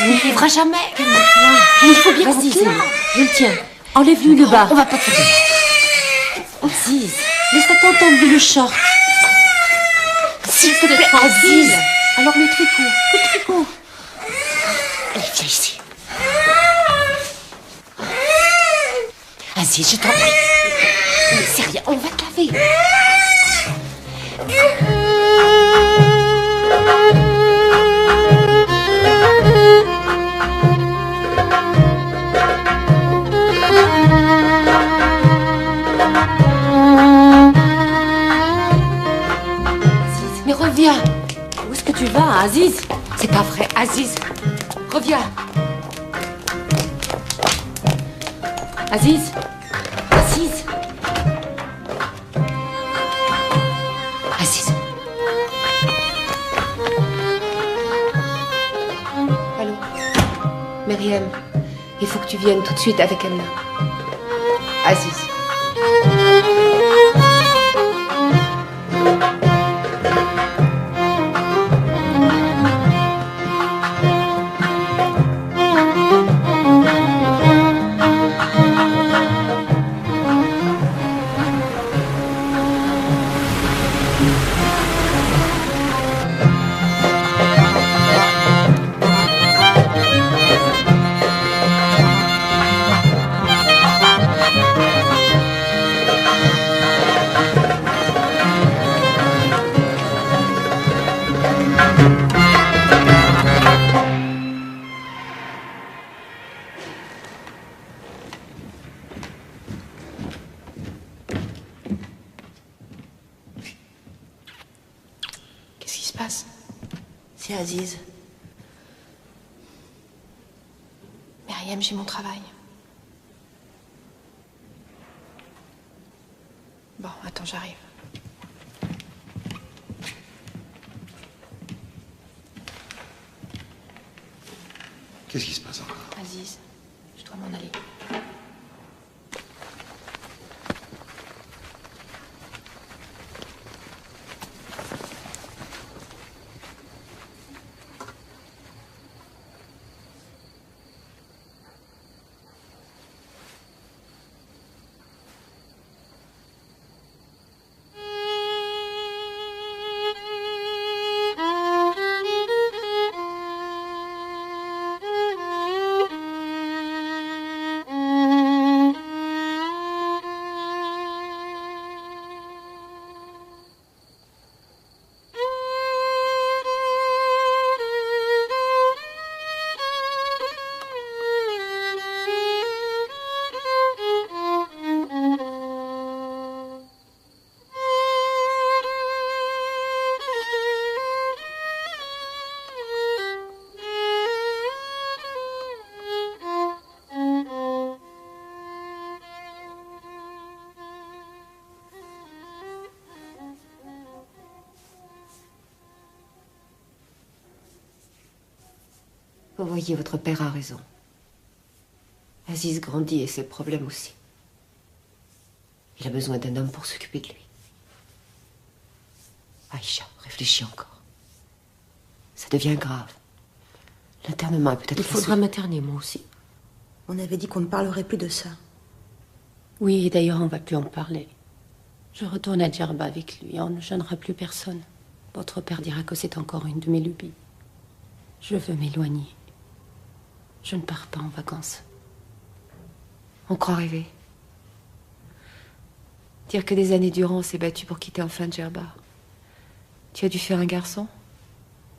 n'y arrivera jamais. Il faut bien qu'on Vas-y, tienne. je le tiens. Enlève-lui le bas. On va pas te faire de mal. Aziz, laisse ta tante enlever le short. S'il te plaît, Aziz. Aziz. Alors le tricot. Allez, viens ici. Aziz, je t'en prie. C'est rien, on va te laver. Mais reviens. Où est-ce que tu vas, Aziz? C'est pas vrai, Aziz. Reviens. Aziz. Aziz. Aziz. Allô? Myriam, il faut que tu viennes tout de suite avec Amna. Aziz. Qu'est-ce qui se passe? C'est Aziz. Myriam, j'ai mon travail. Bon, attends, j'arrive. Qu'est-ce qui se passe encore? Aziz, je dois m'en aller. Vous voyez, votre père a raison. Aziz grandit et ses problèmes aussi. Il a besoin d'un homme pour s'occuper de lui. Aïcha, réfléchis encore. Ça devient grave. L'internement est peut-être... Il faudra m'interner, moi aussi. On avait dit qu'on ne parlerait plus de ça. Oui, et d'ailleurs, on va plus en parler. Je retourne à Djerba avec lui. On ne gênera plus personne. Votre père dira que c'est encore une de mes lubies. Je veux m'éloigner. Je ne pars pas en vacances. On croit rêver. Dire que des années durant, on s'est battu pour quitter enfin Djerba. Tu as dû faire un garçon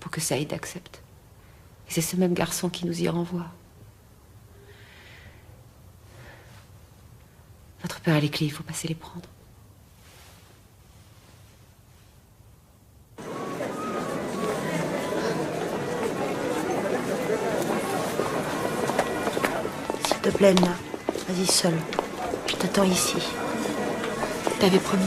pour que Saïd accepte. Et c'est ce même garçon qui nous y renvoie. Votre père a les clés, il faut passer les prendre. S'il te plaît, Emma, vas-y seule. Je t'attends ici. T'avais promis.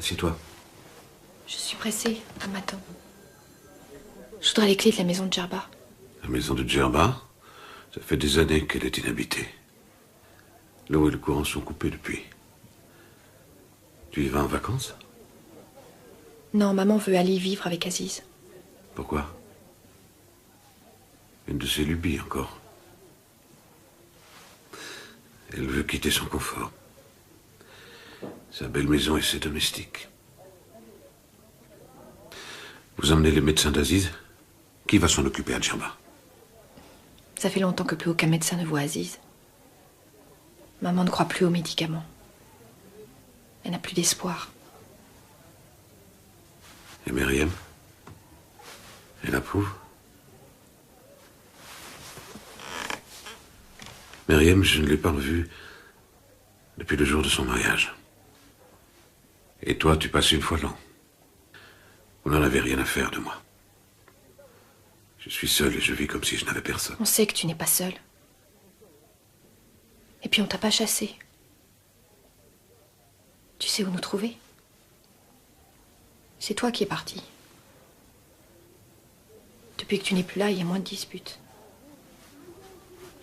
Assieds-toi. Je suis pressée, on m'attend. Je voudrais les clés de la maison de Djerba. La maison de Djerba, ça fait des années qu'elle est inhabitée. L'eau et le courant sont coupés depuis. Tu y vas en vacances? Non, maman veut aller vivre avec Aziz. Pourquoi? Une de ses lubies encore. Elle veut quitter son confort. Sa belle maison et ses domestiques. Vous emmenez les médecins d'Aziz? Qui va s'en occuper à Djerba? Ça fait longtemps que plus aucun médecin ne voit Aziz. Maman ne croit plus aux médicaments. Elle n'a plus d'espoir. Et Myriam? Elle approuve? Myriam, je ne l'ai pas revue depuis le jour de son mariage. Et toi, tu passes une fois l'an. Vous n'en avez rien à faire de moi. Je suis seul et je vis comme si je n'avais personne. On sait que tu n'es pas seul. Et puis on t'a pas chassé. Tu sais où nous trouver? C'est toi qui es parti. Depuis que tu n'es plus là, il y a moins de disputes.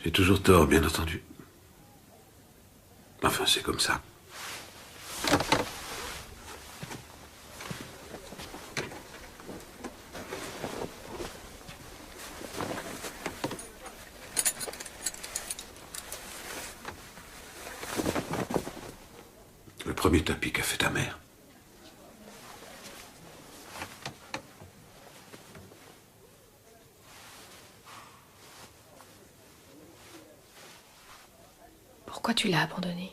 J'ai toujours tort, bien entendu. Enfin, c'est comme ça. Le premier tapis qu'a fait ta mère. Pourquoi tu l'as abandonné?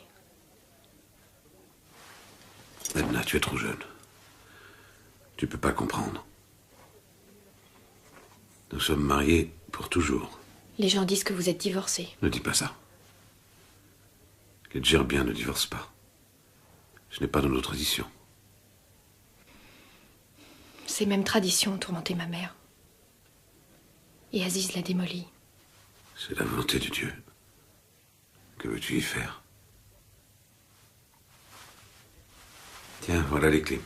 Edna, tu es trop jeune. Tu peux pas comprendre. Nous sommes mariés pour toujours. Les gens disent que vous êtes divorcés. Ne dis pas ça. Les Djerbiens ne divorcent pas. Ce n'est pas dans nos traditions. Ces mêmes traditions ont tourmenté ma mère. Et Aziz l'a démolie. C'est la volonté de Dieu. Que veux-tu y faire? Tiens, voilà les clés.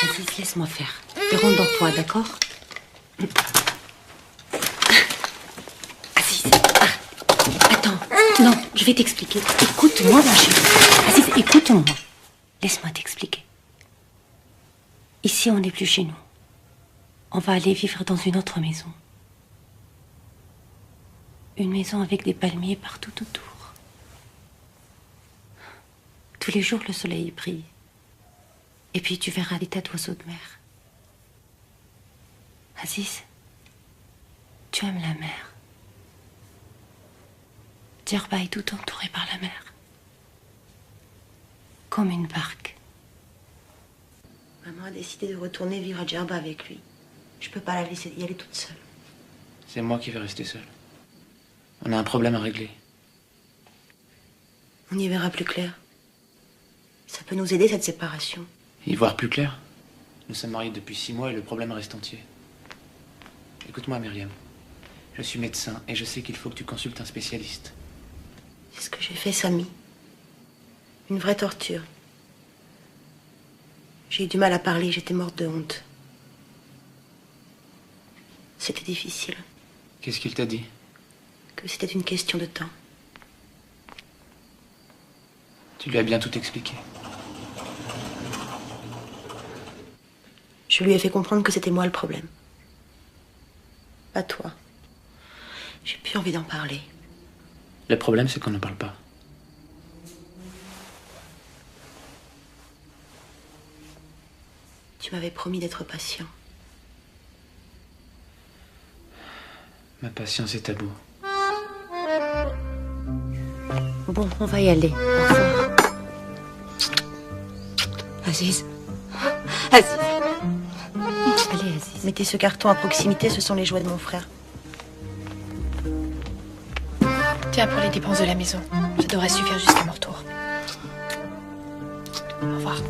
Aziz, laisse-moi faire. Et rendors-toi, d'accord? Aziz, attends. Non, je vais t'expliquer. Écoute-moi, ma chérie. Aziz, écoute-moi. Laisse-moi t'expliquer. Ici, on n'est plus chez nous. On va aller vivre dans une autre maison. Une maison avec des palmiers partout autour. Tous les jours, le soleil brille. Et puis tu verras des tas d'oiseaux de mer. Aziz, tu aimes la mer. Djerba est tout entouré par la mer. Comme une barque. Maman a décidé de retourner vivre à Djerba avec lui. Je peux pas la laisser y aller toute seule. C'est moi qui vais rester seul. On a un problème à régler. On y verra plus clair. Ça peut nous aider, cette séparation. Y voir plus clair? Nous sommes mariés depuis 6 mois et le problème reste entier. Écoute-moi, Myriam. Je suis médecin et je sais qu'il faut que tu consultes un spécialiste. C'est ce que j'ai fait, Samy. Une vraie torture. J'ai eu du mal à parler, j'étais morte de honte. C'était difficile. Qu'est-ce qu'il t'a dit? Que c'était une question de temps. Tu lui as bien tout expliqué. Je lui ai fait comprendre que c'était moi le problème. Pas toi. J'ai plus envie d'en parler. Le problème, c'est qu'on n'en parle pas. Tu m'avais promis d'être patient. Ma patience est tabou. Bon, on va y aller. Au revoir. Aziz. Aziz. Allez, Aziz. Mettez ce carton à proximité, ce sont les jouets de mon frère. Tiens, pour les dépenses de la maison. Ça devrait suffire jusqu'à mon retour. Au revoir.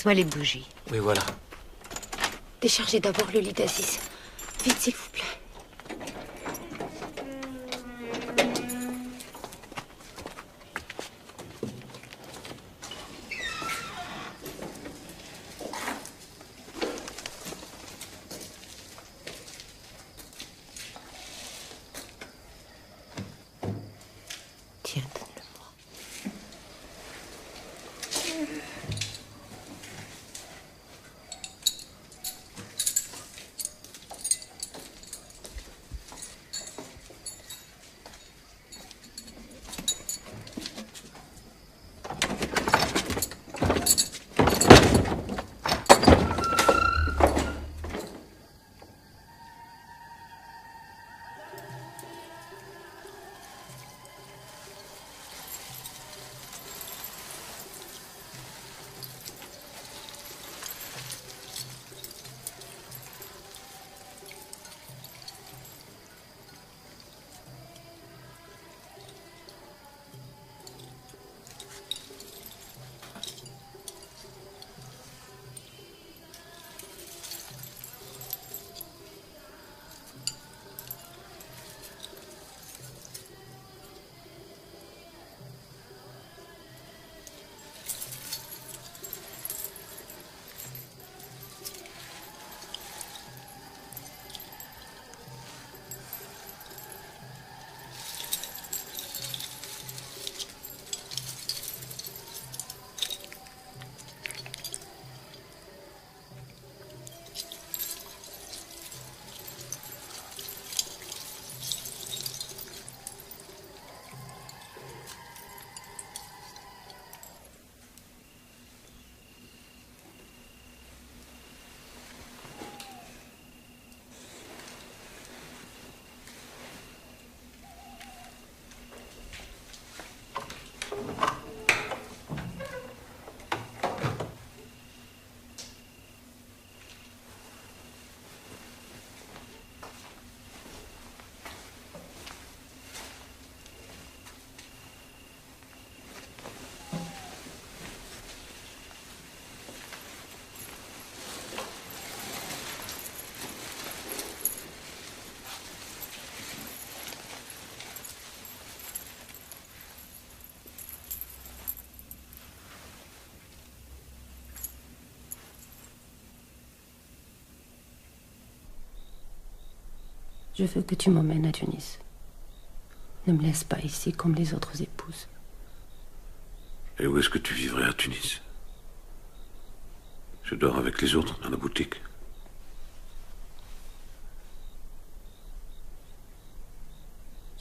Passe-moi les bougies. Oui, voilà. Déchargez d'abord le lit d'Aziz. Vite, s'il vous plaît. Tiens, donne-le-moi. Je veux que tu m'emmènes à Tunis. Ne me laisse pas ici comme les autres épouses. Et où est-ce que tu vivrais à Tunis? Je dors avec les autres dans la boutique.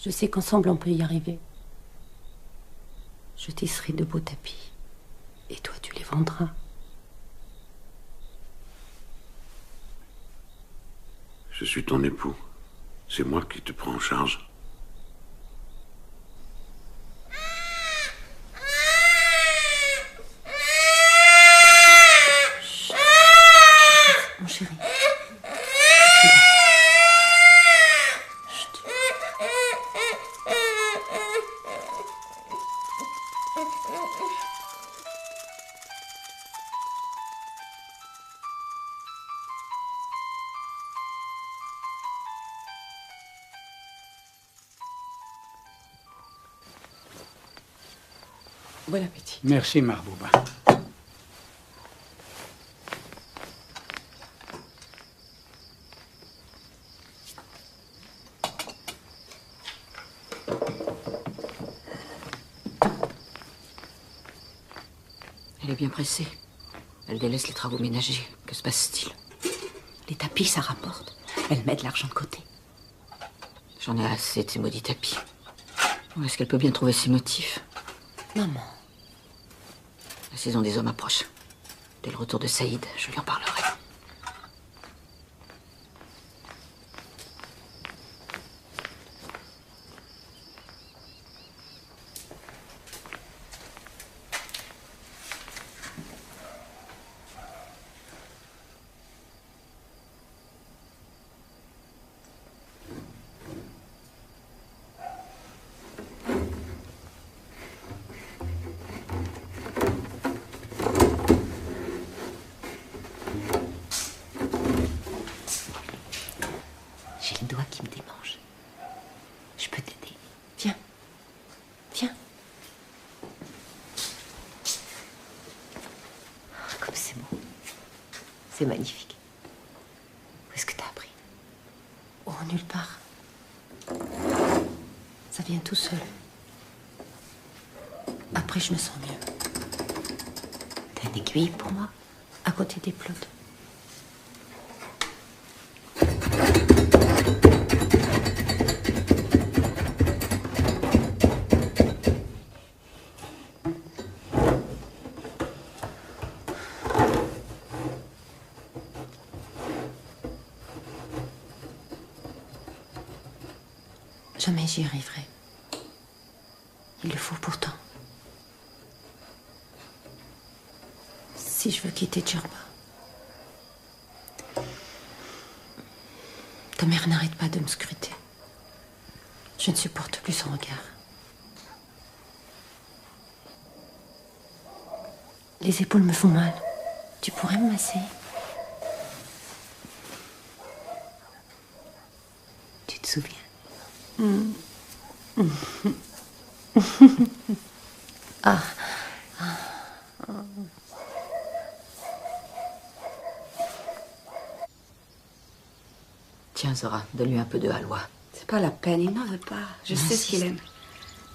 Je sais qu'ensemble on peut y arriver. Je tisserai de beaux tapis. Et toi, tu les vendras. Je suis ton époux. C'est moi qui te prends en charge. Mon chéri. Chut. Bon appétit. Merci, Mahbouba. Elle est bien pressée. Elle délaisse les travaux ménagers. Que se passe-t-il? Les tapis, ça rapporte. Elle met de l'argent de côté. J'en ai assez de ces maudits tapis. Où est-ce qu'elle peut bien trouver ses motifs? Maman. La saison des hommes approche. Dès le retour de Saïd, je lui en parlerai. J'ai le doigt qui me démange. Je peux t'aider. Viens. Viens. Ah, comme c'est beau. C'est magnifique. Où est-ce que t'as appris? Oh, nulle part. Ça vient tout seul. Après, je me sens mieux. T'as une aiguille pour moi? À côté des plots. Jamais j'y arriverai. Il le faut pourtant. Si je veux quitter Djerba. Ta mère n'arrête pas de me scruter. Je ne supporte plus son regard. Les épaules me font mal. Tu pourrais me masser? Tu te souviens? Ah. Tiens, Zora, donne-lui un peu de halwa. C'est pas la peine, il n'en veut pas. Je sais ce qu'il aime.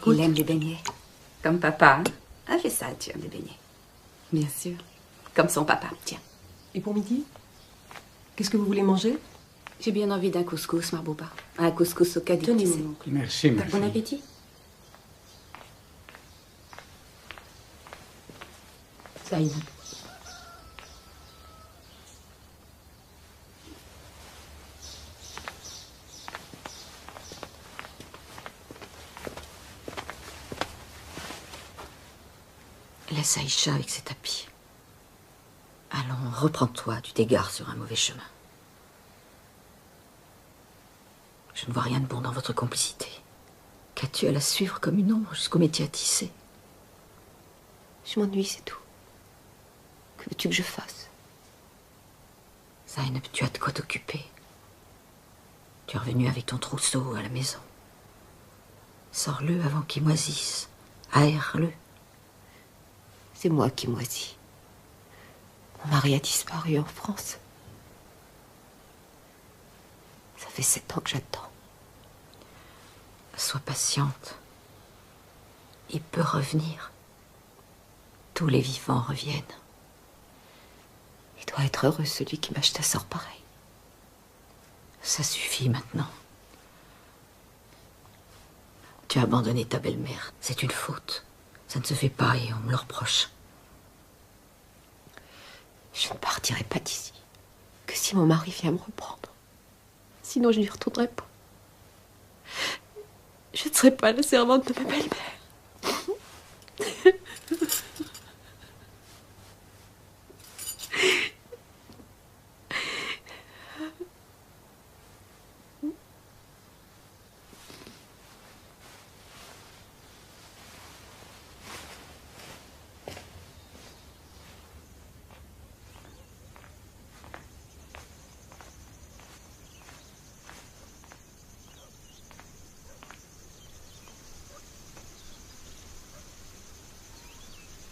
Goûte. Il aime les beignets. Comme papa, hein? Ah, fais ça, tu aimes les beignets. Bien sûr. Comme son papa, tiens. Et pour midi? Qu'est-ce que vous voulez manger? J'ai bien envie d'un couscous, Mahbouba. Un couscous au caddis. Tenez, tu sais. mon oncle. Merci, ma Bon fille. appétit. Saïd. Laisse Aïcha avec ses tapis. Allons, reprends-toi, tu t'égares sur un mauvais chemin. Je ne vois rien de bon dans votre complicité. Qu'as-tu à la suivre comme une ombre jusqu'au métier à tisser? Je m'ennuie, c'est tout. Que veux-tu que je fasse? Zainab, tu as de quoi t'occuper. Tu es revenu avec ton trousseau à la maison. Sors-le avant qu'il moisisse. Aère-le. C'est moi qui moisis. Mon mari a disparu en France. Ça fait 7 ans que j'attends. Sois patiente. Il peut revenir. Tous les vivants reviennent. Il doit être heureux, celui qui m'achète un sort pareil. Ça suffit maintenant. Tu as abandonné ta belle-mère. C'est une faute. Ça ne se fait pas et on me le reproche. Je ne partirai pas d'ici que si mon mari vient me reprendre. Sinon, je n'y retournerai pas. Je ne serai pas la servante de ma belle-mère.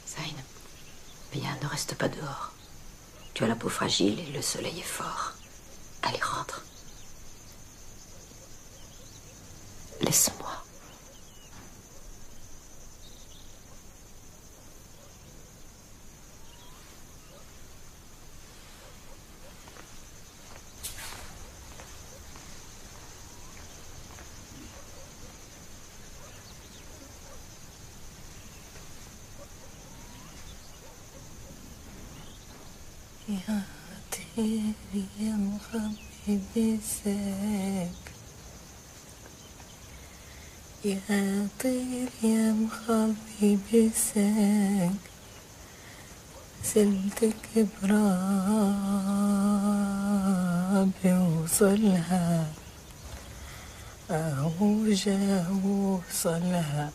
Zayn, bien, ne reste pas dehors. Tu as la peau fragile et le soleil est fort. Allez, rentre. Laisse-moi. يا طير يا مخبي بساك يا طير يا مخبي بساك سلتك برابي وصلها أهوجة وصلها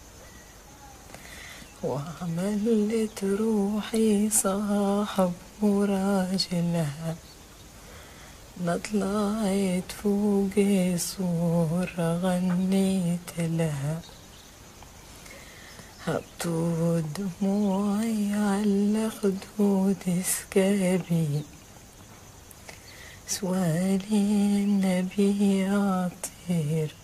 وعملت روحي صاحب وراجلها ما طلعت فوق صورة غنيت لها هبطوا دموعي على خدود سكابي سوالي النبي عطير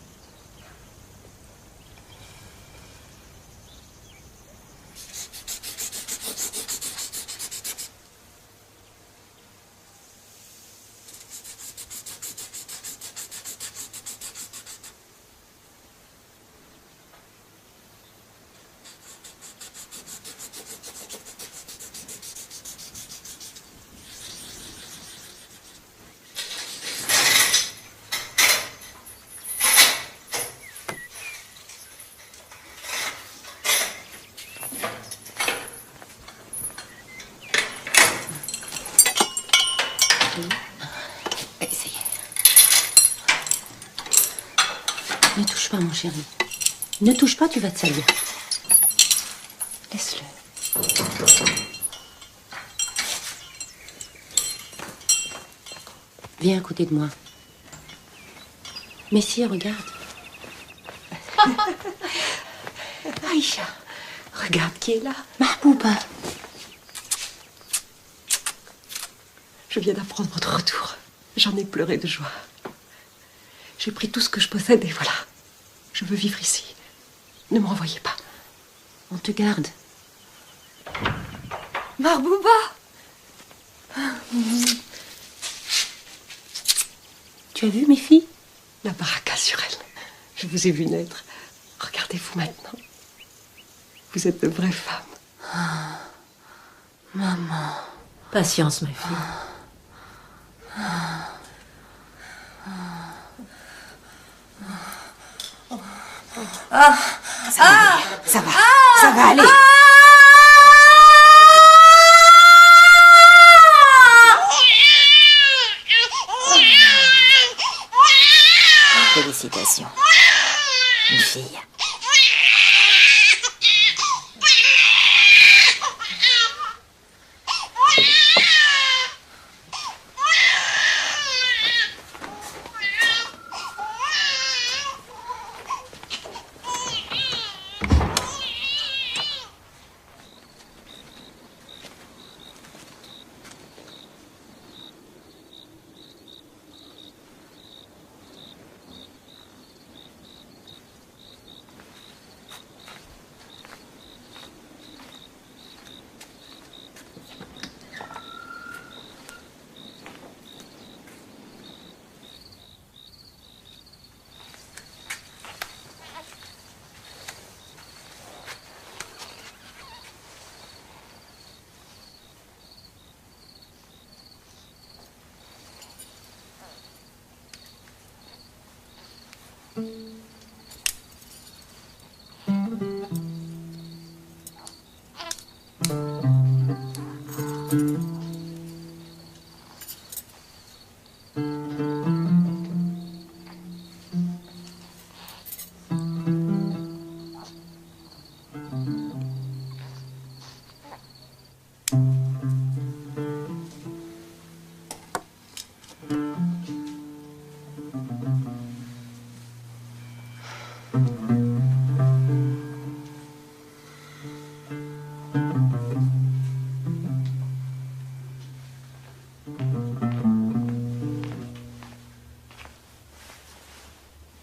Ne touche pas, mon chéri. Ne touche pas, tu vas te salir. Laisse-le. Viens à côté de moi. Mais si, regarde. Aïcha, regarde qui est là. Mahbouba. Je viens d'apprendre votre retour. J'en ai pleuré de joie. J'ai pris tout ce que je possède et voilà. Je veux vivre ici. Ne me renvoyez pas. On te garde. Mahbouba! Tu as vu mes filles? La baraka sur elle. Je vous ai vu naître. Regardez-vous maintenant. Vous êtes de vraies femmes. Maman. Patience, ma fille. Ça va aller. Félicitations. Une fille.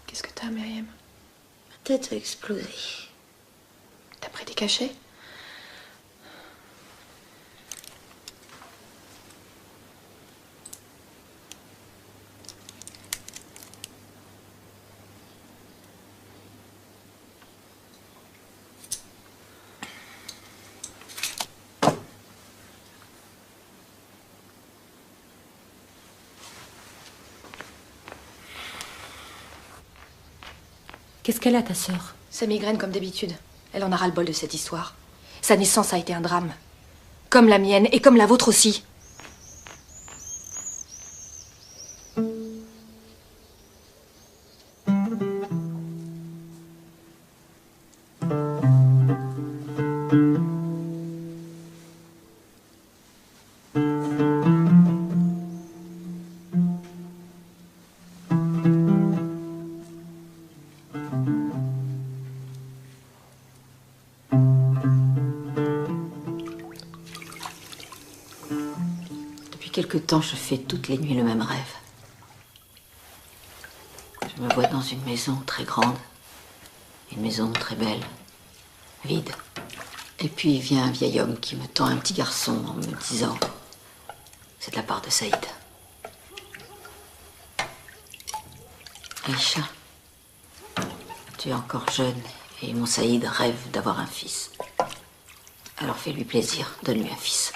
Qu'est-ce que t'as, Myriam? Ma tête a explosé. T'as pris des cachets? Qu'est-ce qu'elle a, ta sœur? Sa migraine comme d'habitude. Elle en a ras-le-bol de cette histoire. Sa naissance a été un drame. Comme la mienne et comme la vôtre aussi. Quelque temps, je fais toutes les nuits le même rêve. Je me vois dans une maison très grande, une maison très belle, vide. Et puis vient un vieil homme qui me tend un petit garçon en me disant « C'est de la part de Saïd. » Aïcha, tu es encore jeune et mon Saïd rêve d'avoir un fils. Alors fais-lui plaisir, donne-lui un fils.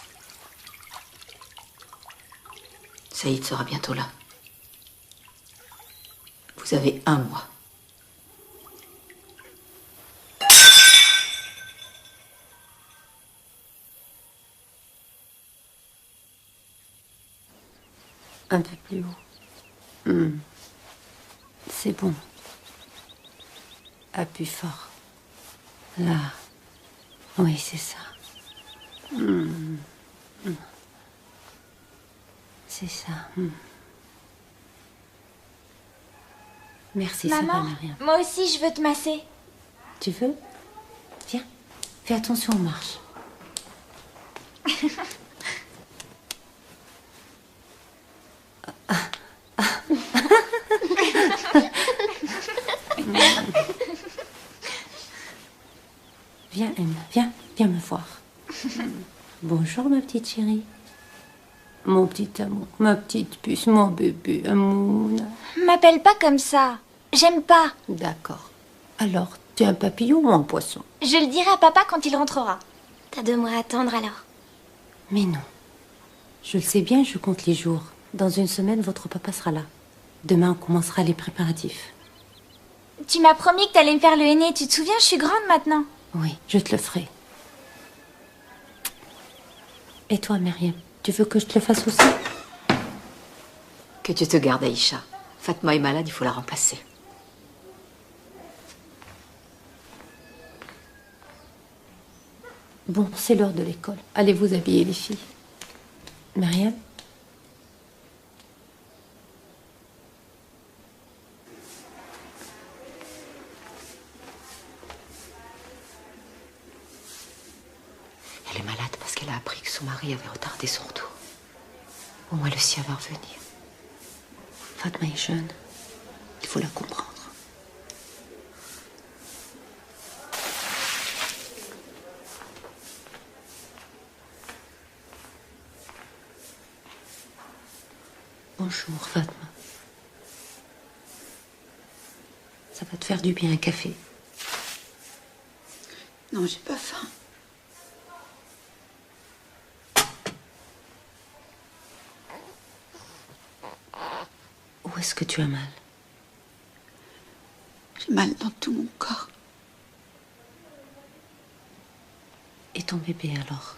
Saïd sera bientôt là. Vous avez 1 mois. Un peu plus haut. C'est bon. Appuie fort. Là. Oui, c'est ça. C'est ça. Merci, Maman, ça va, Myriam. moi aussi je veux te masser. Tu veux? Viens. Fais attention aux marches. Viens, Emma, viens me voir. Bonjour, ma petite chérie. Mon petit amour, ma petite puce, mon bébé, amour. M'appelle pas comme ça. J'aime pas. D'accord. Alors, tu es un papillon ou un poisson? Je le dirai à papa quand il rentrera. T'as 2 mois à attendre alors. Mais non. Je le sais bien, je compte les jours. Dans 1 semaine, votre papa sera là. Demain, on commencera les préparatifs. Tu m'as promis que t'allais me faire le henné. Tu te souviens, je suis grande maintenant. Oui, je te le ferai. Et toi, Myriam, tu veux que je te le fasse aussi? Que Dieu te garde, Aïcha. Fatma est malade, il faut la remplacer. Bon, c'est l'heure de l'école. Allez vous habiller, les filles. Myriam? Elle est malade parce qu'elle a appris que son mari avait retardé son retour. Au moins le sien va revenir. Fatma est jeune. Il faut la comprendre. Bonjour, Fatma. Ça va te faire du bien un café. Non, j'ai pas faim. Où est-ce que tu as mal? J'ai mal dans tout mon corps. est ton bébé alors?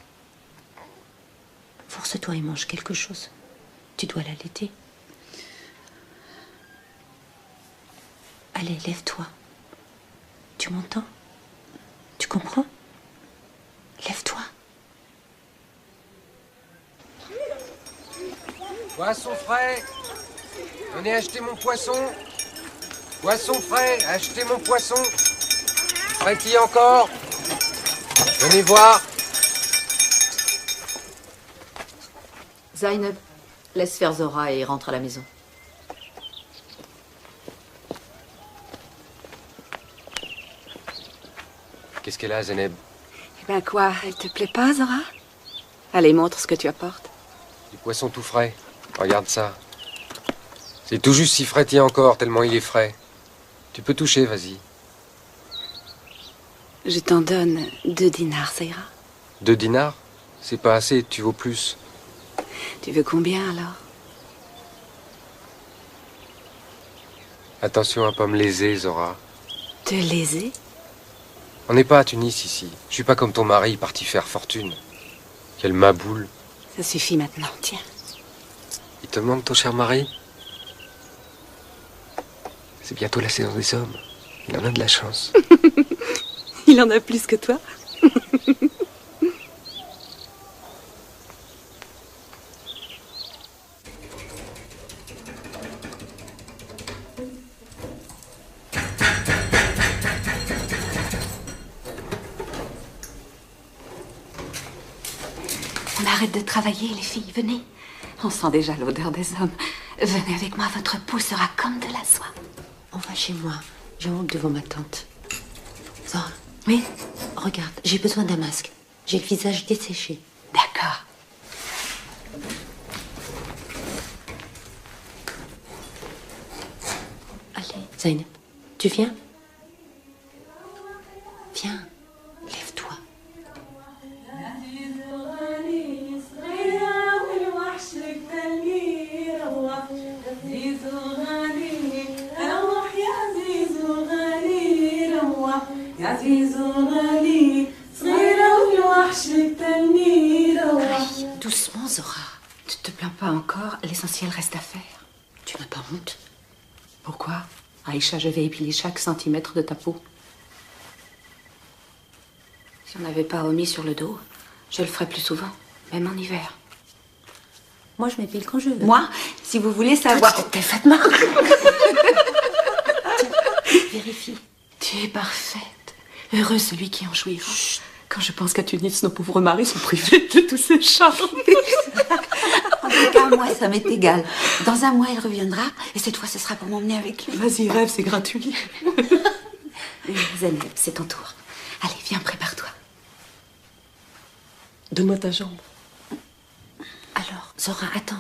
Force-toi et mange quelque chose. Tu dois l'allaiter. Allez, lève-toi. Tu m'entends? Tu comprends? Lève-toi. Poisson frais. Venez acheter mon poisson. Poisson frais, achetez mon poisson. Frais-il encore? Venez voir. Zainab, laisse faire Zora et rentre à la maison. Qu'est-ce qu'elle a, Zeynep? Eh ben quoi, elle te plaît pas, Zora? Allez, montre ce que tu apportes. Du poisson tout frais. Regarde ça. C'est tout juste si frais tient encore, tellement il est frais. Tu peux toucher, vas-y. Je t'en donne 2 dinars, ça ira? 2 dinars? C'est pas assez, tu vaux plus. Tu veux combien, alors? Attention à pas me léser, Zora. Te léser? On n'est pas à Tunis, ici. Je suis pas comme ton mari, parti faire fortune. Quelle maboule. Ça suffit maintenant, tiens. Il te manque ton cher mari? C'est bientôt la saison des hommes. Il en a de la chance. Il en a plus que toi. On arrête de travailler, les filles, venez. On sent déjà l'odeur des hommes. Venez avec moi, votre peau sera comme de la soie. On va chez moi. J'ai honte devant ma tante. Zora. Oui? Regarde, j'ai besoin d'un masque. J'ai le visage desséché. D'accord. Allez, Zainab, tu viens? Viens, lève-toi. Doucement, Zora. Tu te plains pas encore, l'essentiel reste à faire. Tu n'as pas honte? Pourquoi? Aïcha, je vais épiler chaque centimètre de ta peau. Si on n'avait pas remis sur le dos, je le ferais plus souvent, même en hiver. Moi, je m'épile quand je veux. Moi, si vous voulez savoir... T'es Fatma. Vérifie. Tu es parfaite. Heureux celui qui en jouira. Chut. Quand je pense qu'à Tunis, nos pauvres maris sont privés de tous ces charmes. En tout cas, moi, ça m'est égal. Dans un mois, il reviendra, et cette fois, ce sera pour m'emmener avec lui. Vas-y, rêve, c'est gratuit. Zeynep, c'est ton tour. Allez, viens, prépare-toi. Donne-moi ta jambe. Alors, Zora, attends.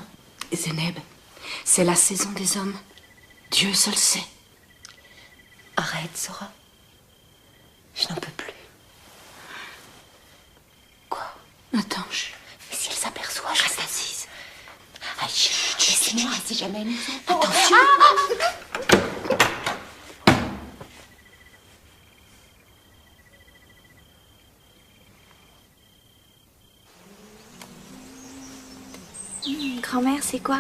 Zeynep, c'est la saison des hommes. Dieu seul sait. Arrête, Zora. Je n'en peux plus. Quoi? Attends, si elle s'aperçoit, je reste assise. Aïcha, laisse-moi si jamais elle nous voit. Attention. Grand-mère, c'est quoi?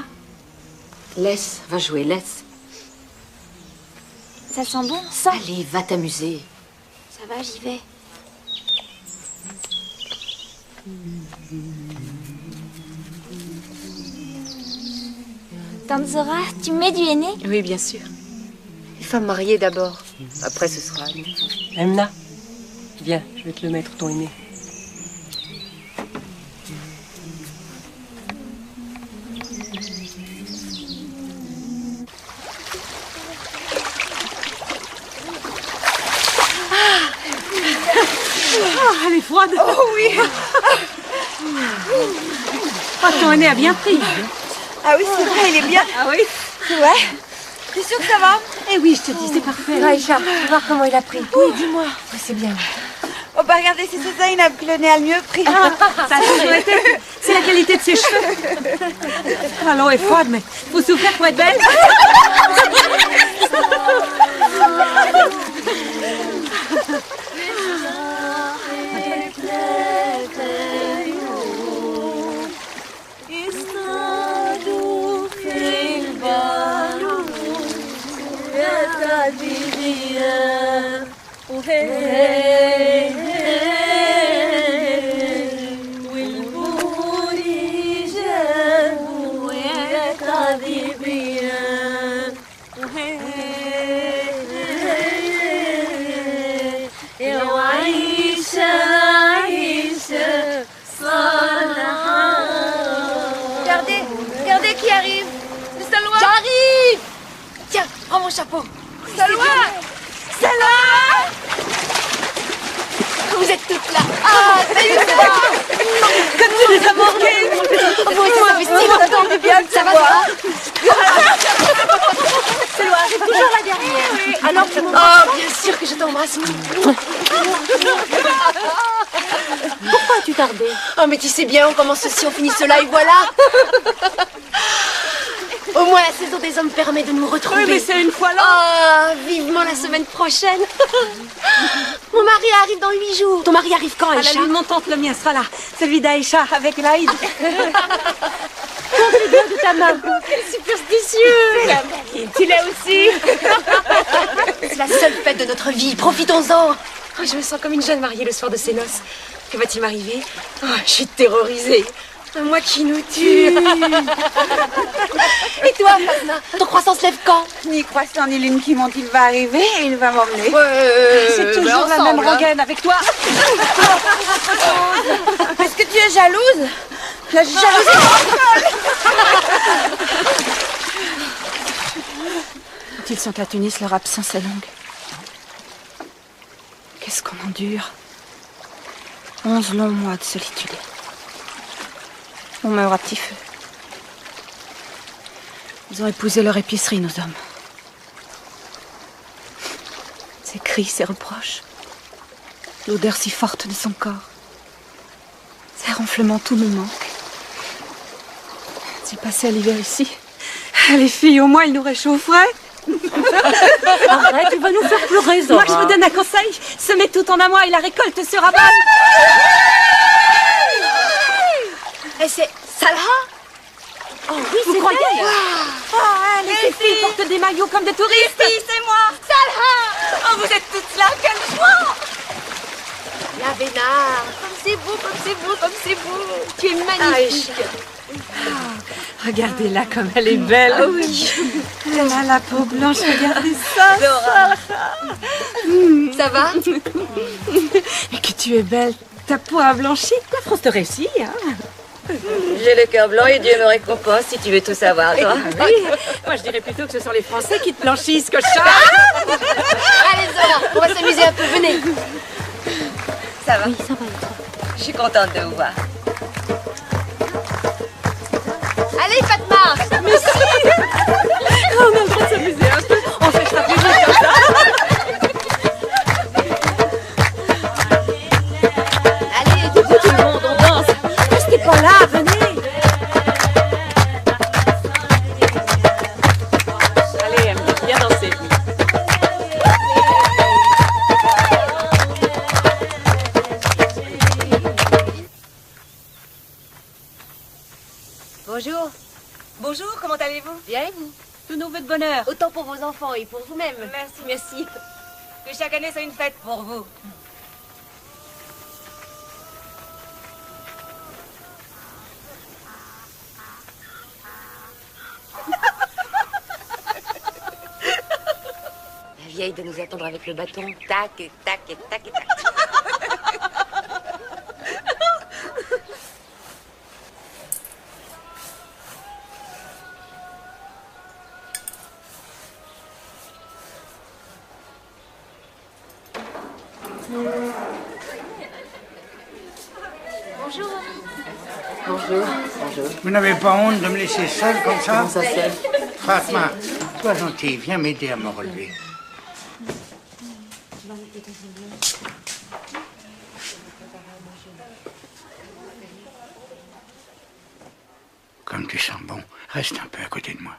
Laisse, va jouer, laisse. Ça sent bon, ça? Allez, va t'amuser. Ça va, j'y vais. Tante Zora, tu me mets du henné? Oui, bien sûr. Les femmes mariées d'abord. Après, ce sera... Emna, viens, je vais te le mettre, ton henné. Elle est froide. Oh oui. Oh, ton nez a bien pris. Ah oui, c'est vrai, il est bien. Ah oui? Ouais. T'es sûre que ça va? Eh oui, je te dis, c'est parfait. Aïcha, tu vas voir comment il a pris. Oui, dis-moi. Oui, c'est bien. Oh bah regardez, c'est Zainab qui le nez a le mieux pris. Ah, ça a toujours été. C'est la qualité de ses cheveux. Ah, l'eau est froide, mais faut souffrir pour être belle. والبوري جابوا يا طبيبيا يا وعيشة عيشة صالحة. Regardez qui arrive. C'est Salwa. J'arrive. Tiens, prends mon chapeau. Salwa. Salwa. Vous êtes toutes là. Ah, salut Salwa. Comme tu les as manquées. Moi aussi, ça fait si longtemps du bien de savoir. Salwa, c'est toujours la dernière. Alors, oh, bien sûr que je t'embrasse. Pourquoi as-tu tardé? Oh, mais tu sais bien, on commence ceci, on finit cela, et voilà. Au moins, la saison des hommes permet de nous retrouver. Oui, mais c'est une fois là. Oh, vivement la semaine prochaine. Mon mari arrive dans 8 jours. Ton mari arrive quand, Aïcha? À la nuit de mon tante, le mien sera là. Celui d'Aïcha, avec l'Aïd. Compte les doigts de ta main. Quel superstitieux. Tu l'as aussi. C'est la seule fête de notre vie. Profitons-en. Oh, je me sens comme une jeune mariée le soir de ses noces. Que va-t-il m'arriver? Oh, je suis terrorisée. Moi qui nous tue. Et toi, Fatma, ton croissant se lève quand? Ni croissant ni lune qui monte, il va arriver et il va m'emmener. C'est toujours la même rengaine avec toi. Est-ce que tu es jalouse? La jalousie. Quand ils sont à Tunis, leur absence est longue. Qu'est-ce qu'on endure? 11 longs mois de solitude. On meurt à petit feu. Ils ont épousé leur épicerie, nos hommes. Ses cris, ses reproches. L'odeur si forte de son corps. Ses ronflements, tout nous manque. S'ils passaient l'hiver ici, les filles, au moins, ils nous réchaufferaient. Arrête, tu vas nous faire pleurer, Zora. Moi, je vous donne un conseil. Semez tout en amont et la récolte sera bonne. Et c'est Salha? Oh oui, Vous c'est croyez? elle. Les filles portent des maillots comme des touristes. C'est moi. Salha! Oh, vous êtes toutes là, quelle joie! La Vénard. Comme c'est beau, comme c'est beau, comme c'est beau. Tu es magnifique. Regardez-la comme elle est belle. Ah oui. Elle a la peau blanche, regardez ça. Ça va? Mais que tu es belle. Ta peau a blanchi. La France te réussit, hein? J'ai le cœur blanc et Dieu me récompense si tu veux tout savoir, toi. Oui. Moi, je dirais plutôt que ce sont les Français qui te blanchissent, cochon. Allez, Zora, on va s'amuser un peu, venez. Ça va? Oui, ça va. Je suis contente de vous voir. Allez, Fatma. Mais si. On a le droit de s'amuser un peu. On sèchera plus vite comme ça. Allez, tout le monde, on danse. Restez pas là, venez. Allez, elle me dit bien danser. Bonjour. Bonjour, comment allez-vous? Bien et vous? Tout nos vœux de bonheur. Autant pour vos enfants et pour vous-même. Merci, merci. Que chaque année soit une fête pour vous. La vieille de nous attendre avec le bâton. Tac, et tac, et tac, et tac. Bonjour. Bonjour. Vous n'avez pas honte de me laisser seule comme ça? Comment ça se fait? Fatma, sois gentille, viens m'aider à me relever. Comme tu sens bon, reste un peu à côté de moi.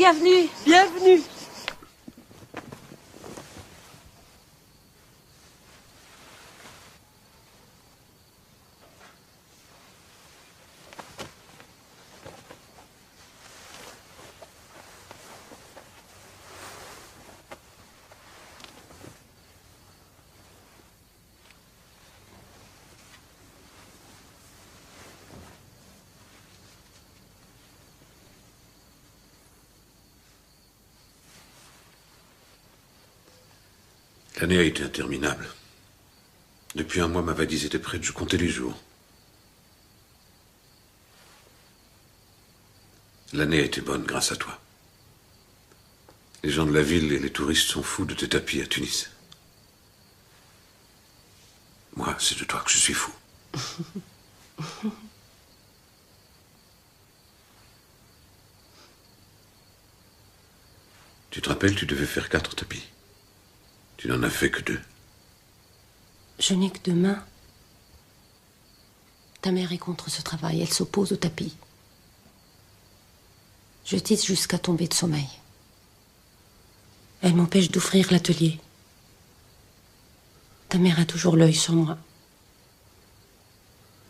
bienvenue. Bienvenue. L'année a été interminable. Depuis un mois, ma valise était prête, je comptais les jours. L'année a été bonne grâce à toi. Les gens de la ville et les touristes sont fous de tes tapis à Tunis. Moi, c'est de toi que je suis fou. Tu te rappelles, tu devais faire 4 tapis. Tu n'en as fait que 2. Je n'ai que 2 mains. Ta mère est contre ce travail, elle s'oppose au tapis. Je tisse jusqu'à tomber de sommeil. Elle m'empêche d'ouvrir l'atelier. Ta mère a toujours l'œil sur moi.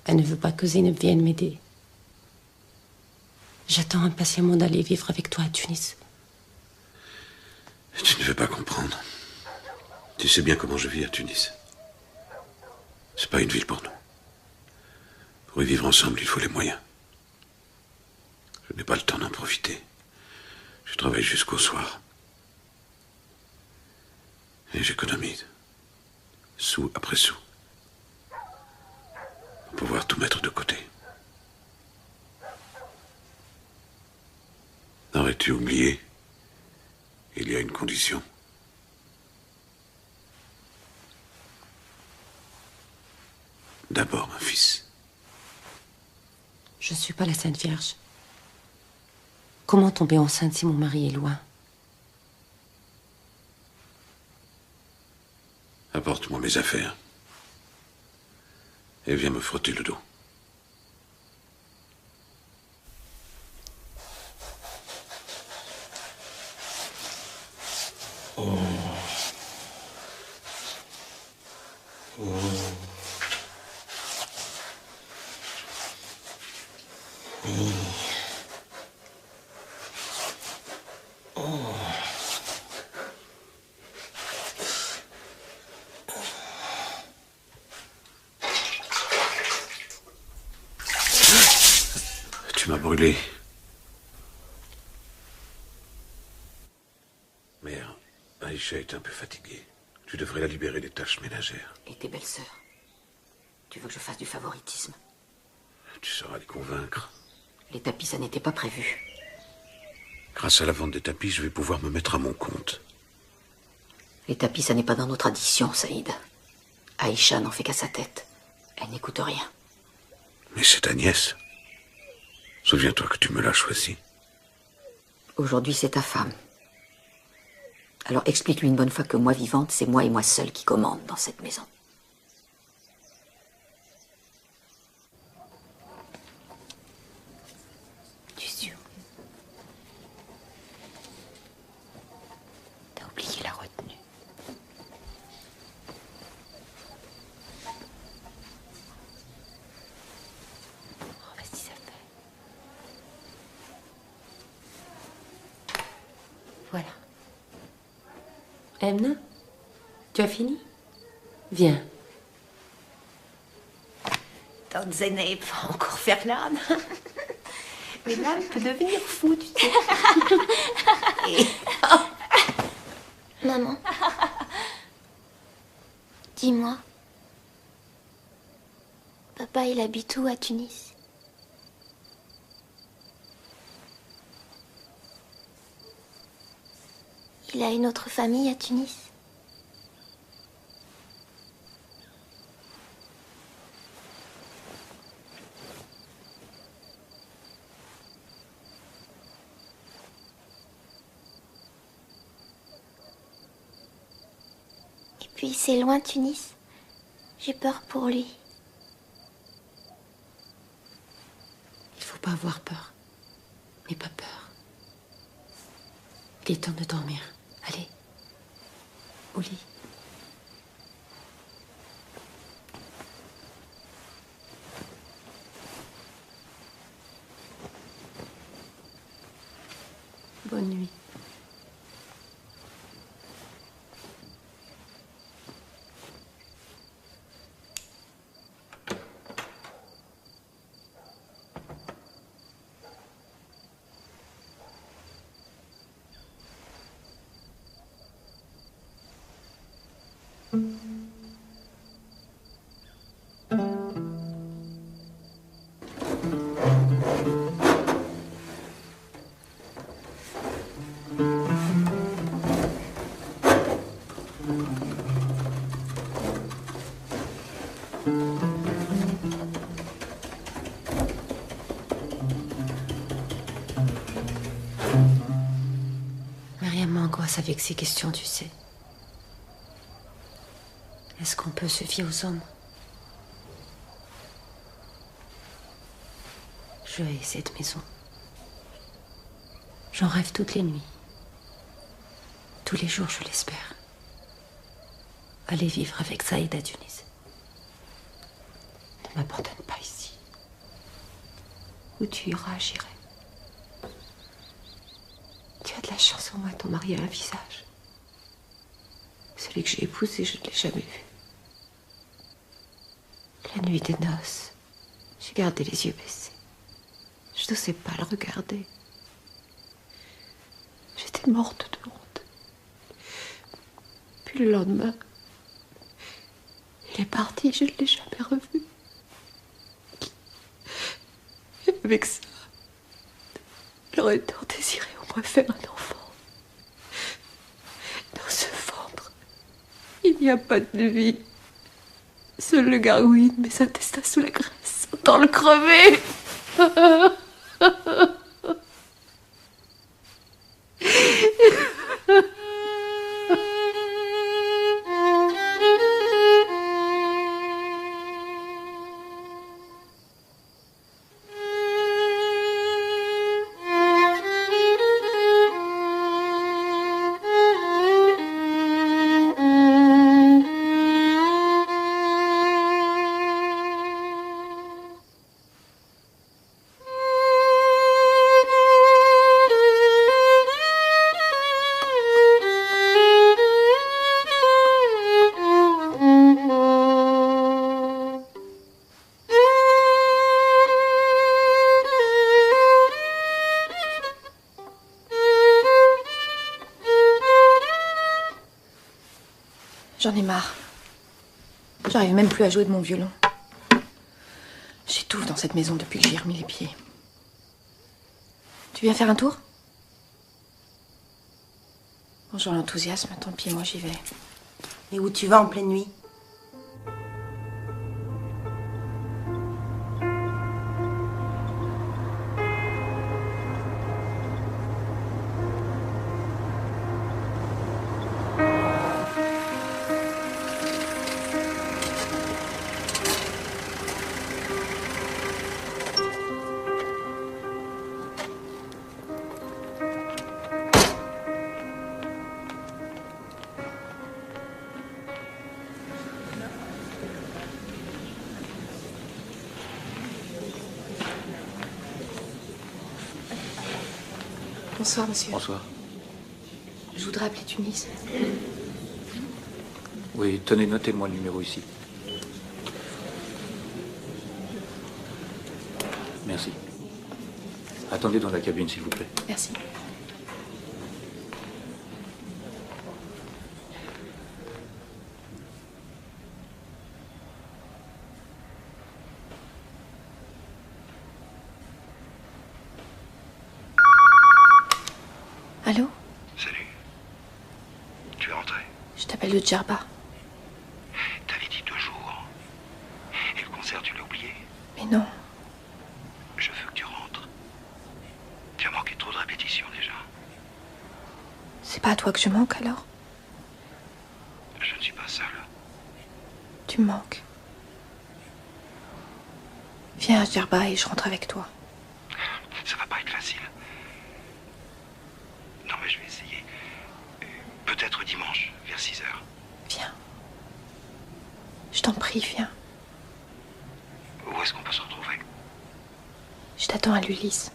Elle ne veut pas que Zeynep vienne m'aider. J'attends impatiemment d'aller vivre avec toi à Tunis. Tu ne veux pas comprendre. Tu sais bien comment je vis à Tunis. C'est pas une ville pour nous. Pour y vivre ensemble, il faut les moyens. Je n'ai pas le temps d'en profiter. Je travaille jusqu'au soir. Et j'économise. Sou après sou. Pour pouvoir tout mettre de côté. Aurais-tu oublié? Il y a une condition. D'abord un fils. Je ne suis pas la Sainte Vierge. Comment tomber enceinte si mon mari est loin? Apporte-moi mes affaires. Et viens me frotter le dos. Oh. Oh. Oh. Oh. Tu m'as brûlé. Mère, Aïcha est un peu fatiguée. Tu devrais la libérer des tâches ménagères. Et tes belles-sœurs? Tu veux que je fasse du favoritisme? Tu sauras les convaincre. Les tapis, ça n'était pas prévu. Grâce à la vente des tapis, je vais pouvoir me mettre à mon compte. Les tapis, ça n'est pas dans nos traditions, Saïd. Aïcha n'en fait qu'à sa tête. Elle n'écoute rien. Mais c'est ta nièce. Souviens-toi que tu me l'as choisie. Aujourd'hui, c'est ta femme. Alors explique-lui une bonne fois que moi vivante, c'est moi et moi seule qui commande dans cette maison. Tu es sûr? T'as oublié la retenue. Oh, vas-y, ça fait. Voilà. Emna, tu as fini? Viens. Tante Zeynep va encore faire l'âne. Mais l'âne peut devenir fou, tu sais. Maman, dis-moi, papa il habite où à Tunis? Il a une autre famille à Tunis? Et puis c'est loin Tunis. J'ai peur pour lui. Il faut pas avoir peur. N'aie pas peur. Il est temps de dormir. Allez. Au lit. Bonne nuit. Myriam m'angoisse avec ces questions, tu sais. Est-ce qu'on peut se fier aux hommes? Je hais cette maison. J'en rêve toutes les nuits. Tous les jours, je l'espère. Aller vivre avec Saïda Tunis. Ne m'abandonne pas ici. Où tu iras, j'irai. Tu as de la chance en moi, ton mari a un visage. Celui que j'ai épousé, je ne l'ai jamais vu. La nuit des noces, j'ai gardé les yeux baissés. Je n'osais pas le regarder. J'étais morte de honte. Puis le lendemain, il est parti, je ne l'ai jamais revu. Et avec ça, j'aurais tant désiré au moins faire un enfant. Dans ce ventre, il n'y a pas de vie. Seul le gargouille de mes intestins sous la graisse, sans le crever. J'en ai marre. J'arrive même plus à jouer de mon violon. J'étouffe dans cette maison depuis que j'y ai remis les pieds. Tu viens faire un tour? Bonjour l'enthousiasme, tant pis, moi j'y vais. Et où tu vas en pleine nuit? Bonsoir, monsieur. Bonsoir. Je voudrais appeler Tunis. Oui, tenez, notez-moi le numéro ici. Merci. Attendez dans la cabine, s'il vous plaît. Merci. Allô? Salut. Tu es rentré? Je t'appelle de Djerba. T'avais dit 2 jours. Et le concert, tu l'as oublié? Mais non. Je veux que tu rentres. Tu as manqué trop de répétitions déjà. C'est pas à toi que je manque alors? Je ne suis pas seul. Tu me manques. Viens à Djerba et je rentre avec toi. Ça va pas être facile. Non mais je vais essayer. Allez, viens. Où est-ce qu'on peut se retrouver? Je t'attends à l'Ulysse.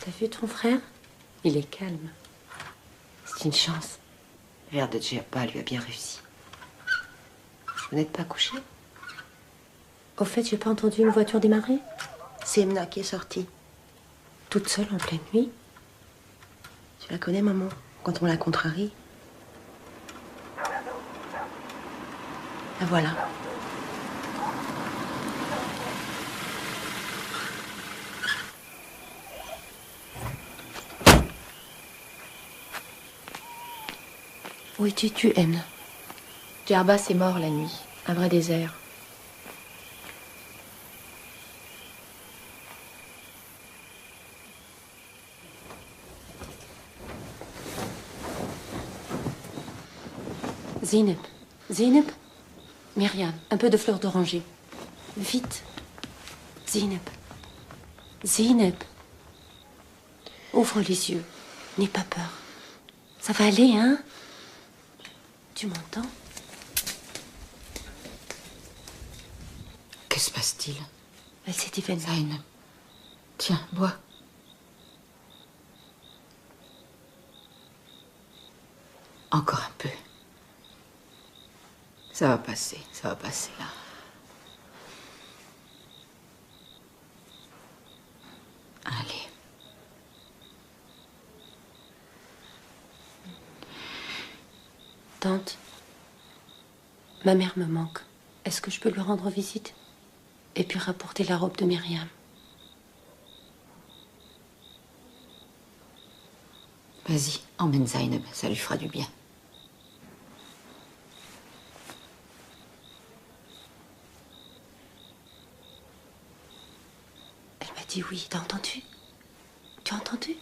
T'as vu ton frère? Il est calme. C'est une chance. Le verre de djebba lui a bien réussi. Vous n'êtes pas couché? Au fait, j'ai pas entendu une voiture démarrer? C'est Emna qui est sortie. Toute seule en pleine nuit? Tu la connais, maman? Quand on la contrarie. La voilà. Où étais-tu, Emna? Djerba est mort la nuit. Un vrai désert. Zeynep. Zeynep. Myriam, un peu de fleurs d'oranger. Vite. Zeynep. Zeynep. Ouvre les yeux. N'aie pas peur. Ça va aller, hein? Tu m'entends? Que se passe-t-il? Elle s'est évanouie. Zeynep. Tiens, bois. Encore un peu. Ça va passer là. Allez. Tante, ma mère me manque. Est-ce que je peux lui rendre visite? Et puis rapporter la robe de Myriam? Vas-y, emmène Zeynep, ça lui fera du bien. Elle m'a dit oui, t'as entendu? Tu as entendu?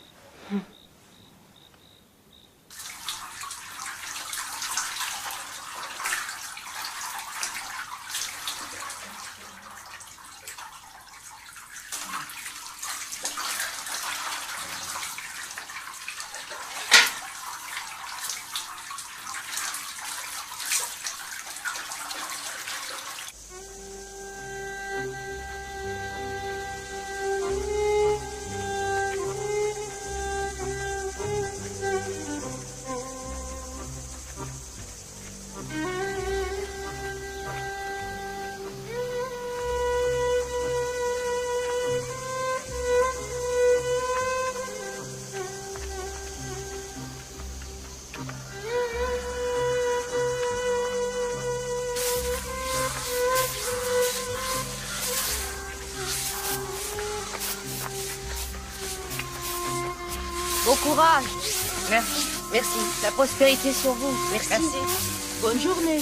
Bon courage. Merci. Merci. La prospérité sur vous. Merci. Bonne journée.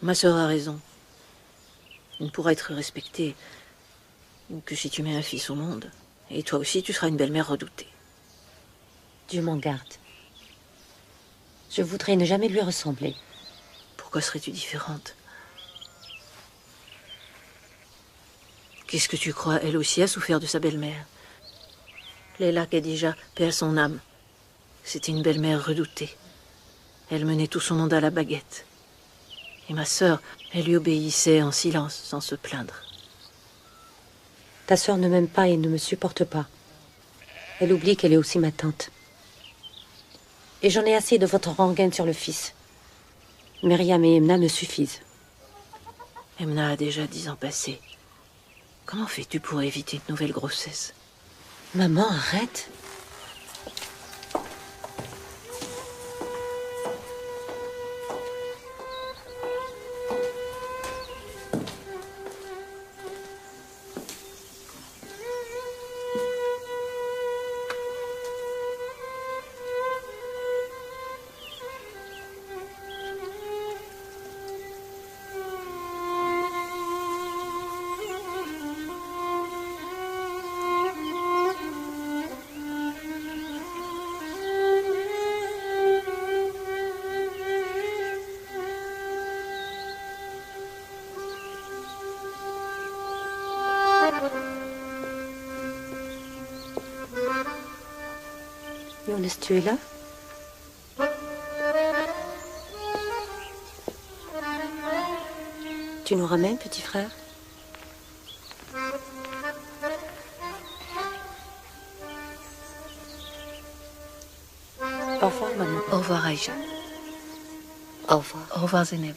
Ma sœur a raison. Il ne pourra être respecté que si tu mets un fils au monde. Et toi aussi, tu seras une belle-mère redoutée. Dieu m'en garde. Je voudrais ne jamais lui ressembler. Pourquoi serais-tu différente? Qu'est-ce que tu crois? Elle aussi a souffert de sa belle-mère. Leila Khadija, paix à son âme. C'était une belle-mère redoutée. Elle menait tout son monde à la baguette. Et ma sœur, elle lui obéissait en silence, sans se plaindre. Ta sœur ne m'aime pas et ne me supporte pas. Elle oublie qu'elle est aussi ma tante. Et j'en ai assez de votre rengaine sur le fils. Myriam et Emna me suffisent. Emna a déjà 10 ans passés. Comment fais-tu pour éviter une nouvelle grossesse? Maman, arrête. Inès, tu es là? Tu nous ramènes, petit frère? Au revoir, maman. Au revoir, Aïcha. Au revoir. Au revoir, Zeynep.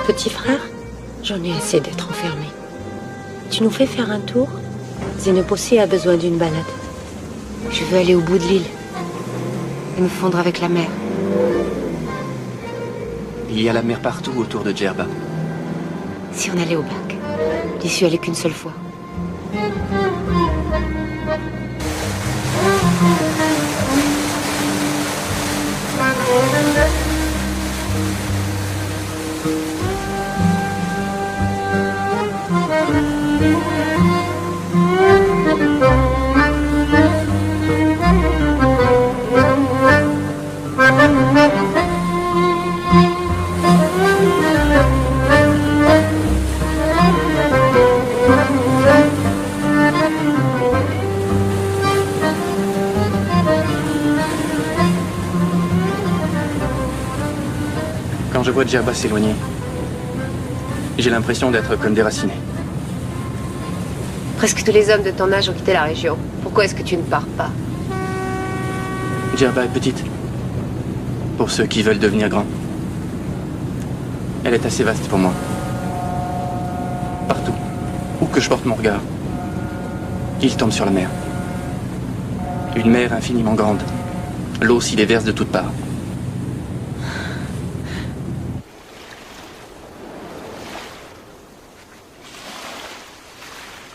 Petit frère, j'en ai assez d'être enfermée. Tu nous fais faire un tour? Zeynep aussi a besoin d'une balade. Je veux aller au bout de l'île et me fondre avec la mer. Il y a la mer partout autour de Djerba. Si on allait au bac, j'y suis allée qu'une seule fois. Quand je vois Djerba s'éloigner, j'ai l'impression d'être comme déraciné. Presque tous les hommes de ton âge ont quitté la région. Pourquoi est-ce que tu ne pars pas? Djerba est petite. Pour ceux qui veulent devenir grands. Elle est assez vaste pour moi. Partout, où que je porte mon regard, il tombe sur la mer. Une mer infiniment grande. L'eau s'y déverse de toutes parts.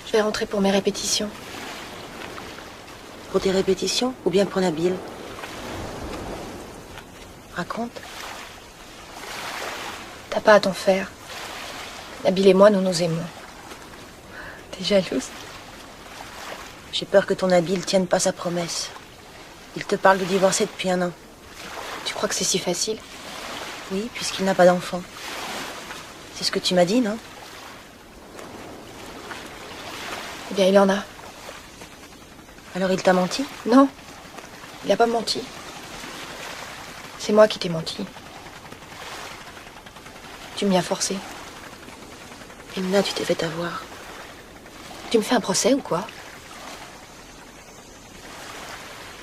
Je vais rentrer pour mes répétitions. Pour tes répétitions ou bien pour Nabil? Raconte. T'as pas à t'en faire. Nabil et moi, nous nous aimons. T'es jalouse? J'ai peur que ton Nabil tienne pas sa promesse. Il te parle de divorcer depuis 1 an. Tu crois que c'est si facile? Oui, puisqu'il n'a pas d'enfant. C'est ce que tu m'as dit, non? Eh bien, il en a. Alors il t'a menti? Non, il a pas menti. C'est moi qui t'ai menti. Tu m'y as forcé. Emna, tu t'es fait avoir. Tu me fais un procès ou quoi?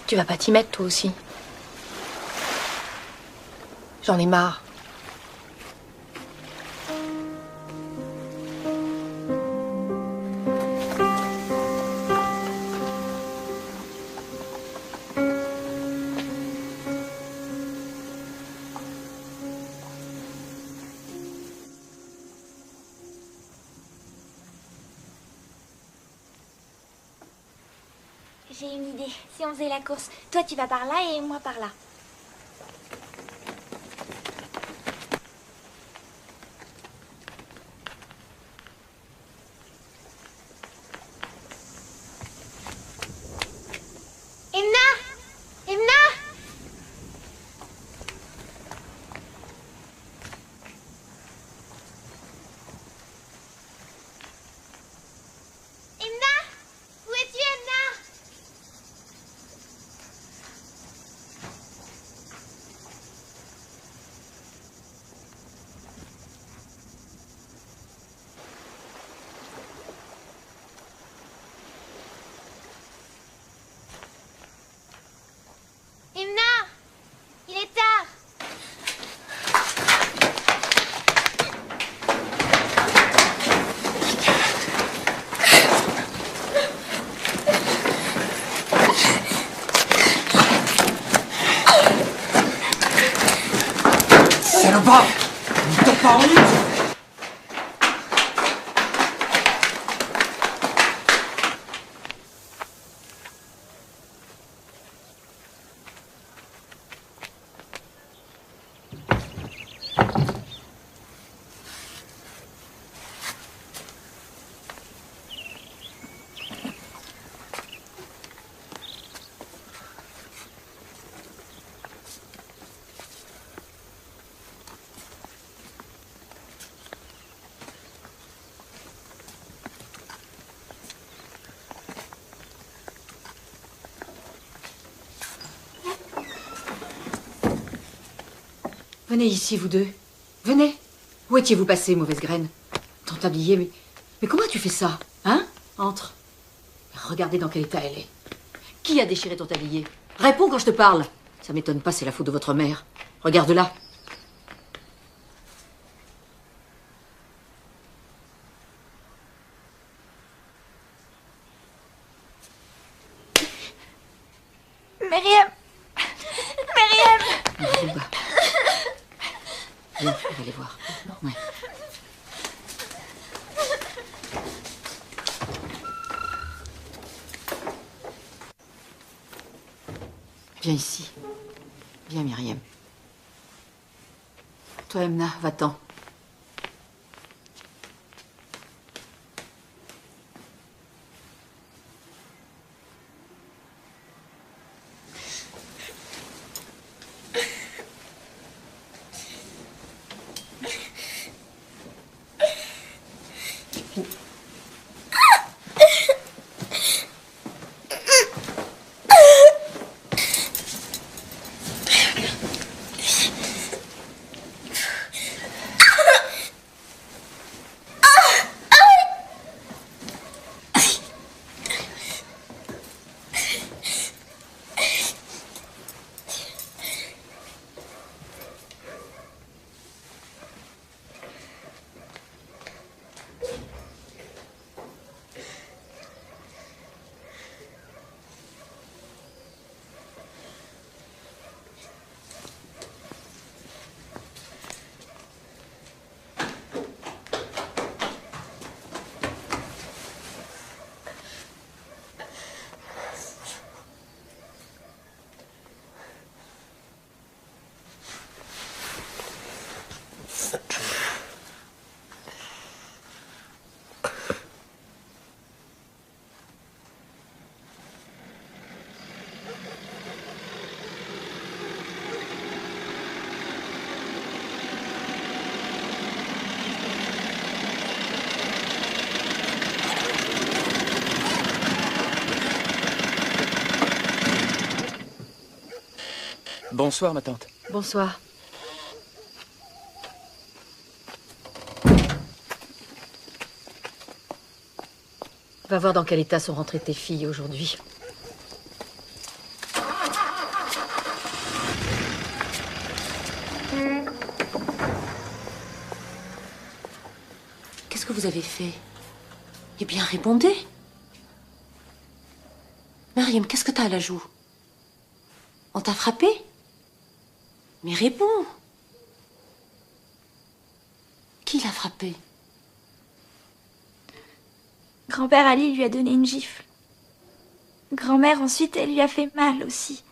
Tu vas pas t'y mettre, toi aussi. J'en ai marre. J'ai une idée. Si on faisait la course, toi tu vas par là et moi par là. Emna! Emna! Emna! Où es-tu, Emna? Venez ici, vous deux. Venez. Où étiez-vous passé, mauvaise graine? Tant habillée, mais comment tu fais ça? Hein? Entre. Regardez dans quel état elle est. Qui a déchiré ton tablier? Réponds quand je te parle. Ça m'étonne pas, c'est la faute de votre mère. Regarde-la. Myriam! Myriam! Viens, on va aller voir. Ouais. Viens ici. Viens, Myriam. Toi, Emna, va-t'en. Bonsoir, ma tante. Bonsoir. Va voir dans quel état sont rentrées tes filles aujourd'hui. Qu'est-ce que vous avez fait? Eh bien, répondez. Myriam, qu'est-ce que t'as à la joue? On t'a frappé? Mais réponds. Qui l'a frappé? Grand-père Ali lui a donné une gifle. Grand-mère, ensuite, elle lui a fait mal aussi.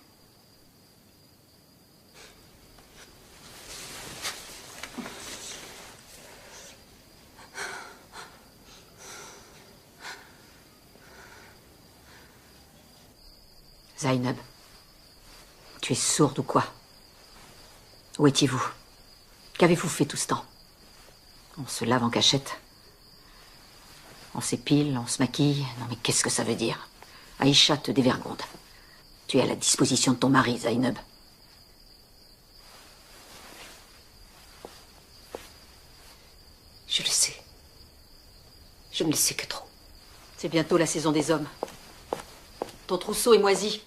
Zainab, tu es sourde ou quoi? Où étiez-vous? Qu'avez-vous fait tout ce temps? On se lave en cachette. On s'épile, on se maquille. Non mais qu'est-ce que ça veut dire? Aïcha te dévergonde. Tu es à la disposition de ton mari, Zainab. Je le sais. Je ne le sais que trop. C'est bientôt la saison des hommes. Ton trousseau est moisi.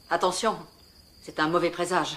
Attention, c'est un mauvais présage.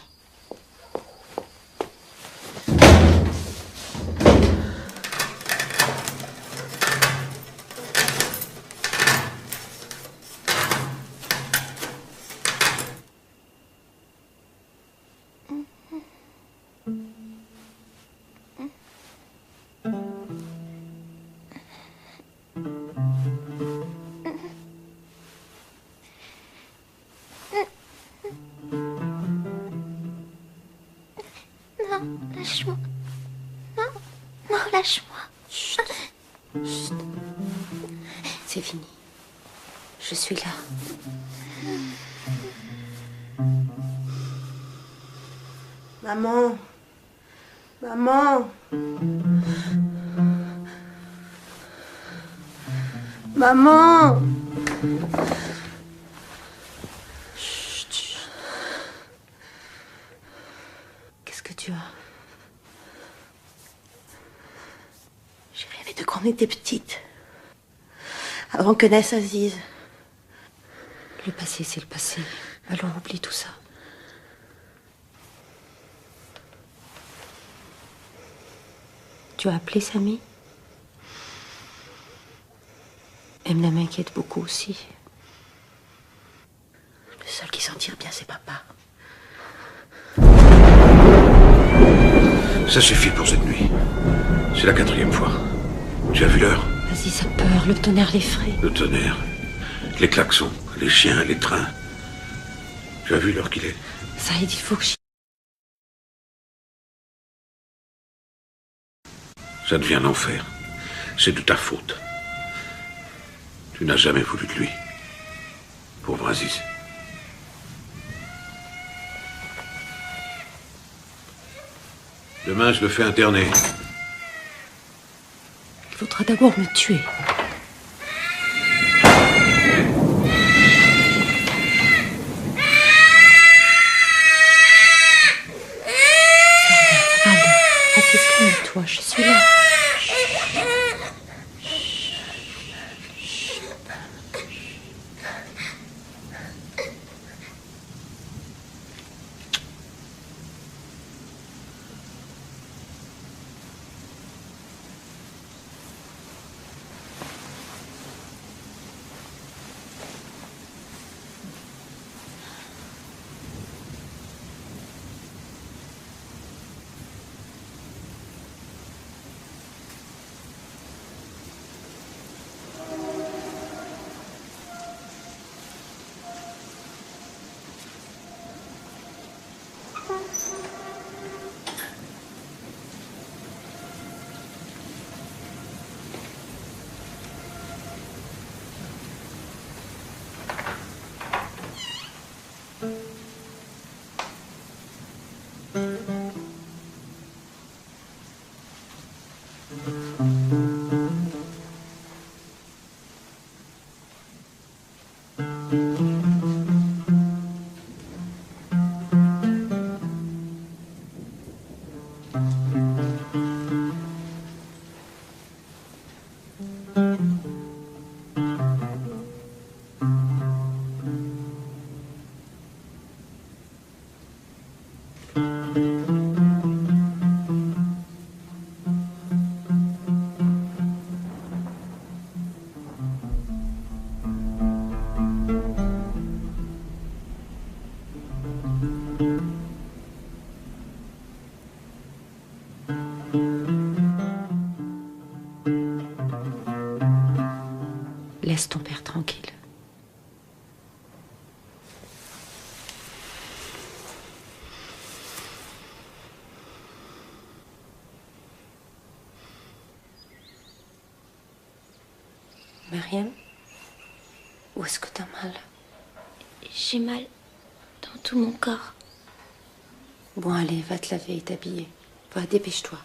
Lâche-moi. Non, non, lâche-moi. Chut. Chut. C'est fini. Je suis là. Maman. Maman. Maman. Chut. Qu'est-ce que tu as? était petite. Avant que naisse Aziz. Le passé, c'est le passé. Alors oublie tout ça. Tu as appelé Samy? Emna m'inquiète beaucoup aussi. Le seul qui s'en tire bien, c'est papa. Ça suffit pour cette nuit. C'est la 4e fois. Tu as vu l'heure? Vas-y, ça peur, le tonnerre l'effraie. Le tonnerre, les klaxons, les chiens, les trains. Tu as vu l'heure qu'il est? Saïd, il faut que j'y... Ça devient l'enfer. C'est de ta faute. Tu n'as jamais voulu de lui. Pauvre Aziz. Demain, je le fais interner. Il faudra d'abord me tuer. Allez, assiste-moi, toi, je suis là. Laisse ton père tranquille. Mariam, où est-ce que t'as mal? J'ai mal dans tout mon corps. Bon, allez, va te laver et t'habiller. Va, dépêche-toi.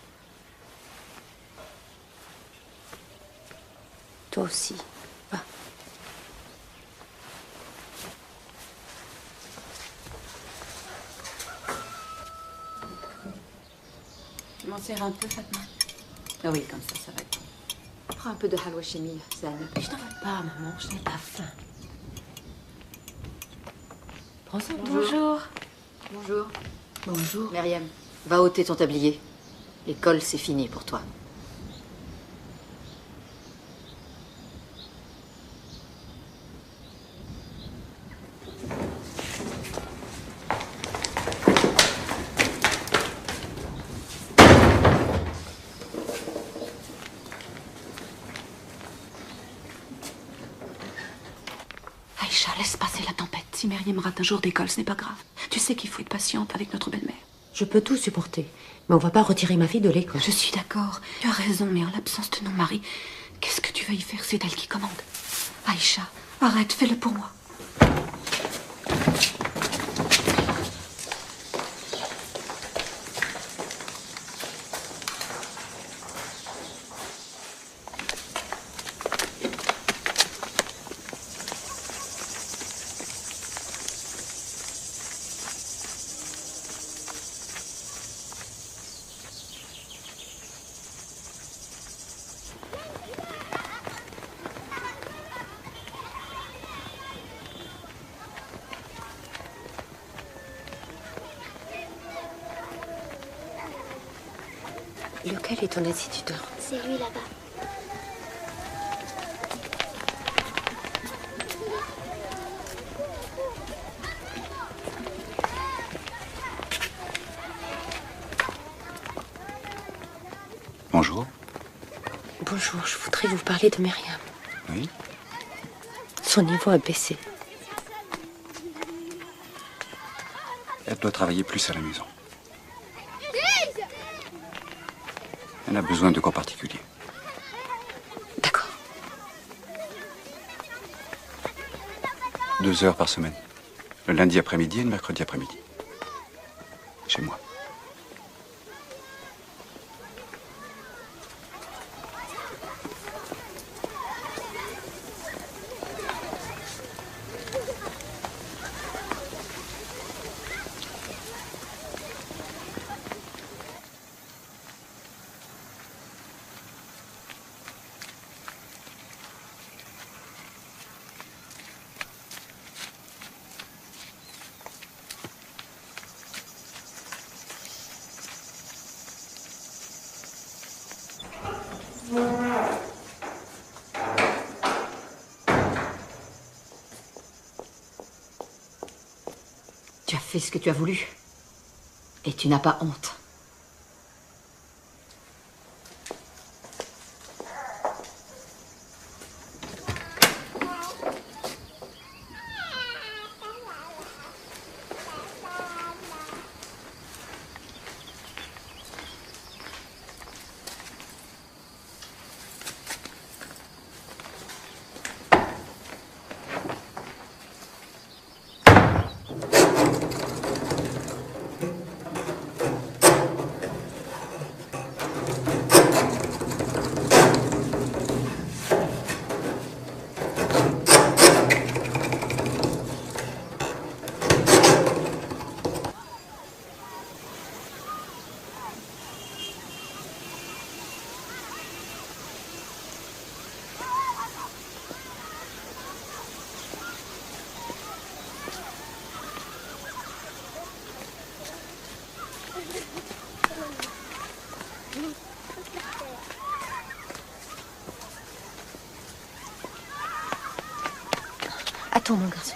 Toi aussi, va. Tu m'en sers un peu, Fatma? Ah oui, comme ça va être bon. Prends un peu de halwa chémil, Zainab. Je n'en veux pas, maman, je n'ai pas faim. Prends ça. Bonjour. Bonjour. Bonjour. Myriam, va ôter ton tablier. L'école, c'est fini pour toi. Aïcha, laisse passer la tempête. Si Myriam rate un jour d'école, ce n'est pas grave. Tu sais qu'il faut être patiente avec notre belle-mère. Je peux tout supporter, mais on va pas retirer ma fille de l'école. Je suis d'accord. Tu as raison, mais en l'absence de nos maris, qu'est-ce que tu vas y faire? C'est elle qui commande. Aïcha, arrête, fais-le pour moi. Lequel est ton instituteur? C'est lui là-bas. Bonjour. Bonjour, je voudrais vous parler de Myriam. Oui. Son niveau a baissé. Elle doit travailler plus à la maison. Elle a besoin de cours particuliers. D'accord. 2 heures par semaine. Le lundi après-midi et le mercredi après-midi. Chez moi. Tu as fait ce que tu as voulu. Et tu n'as pas honte. Attends, mon garçon.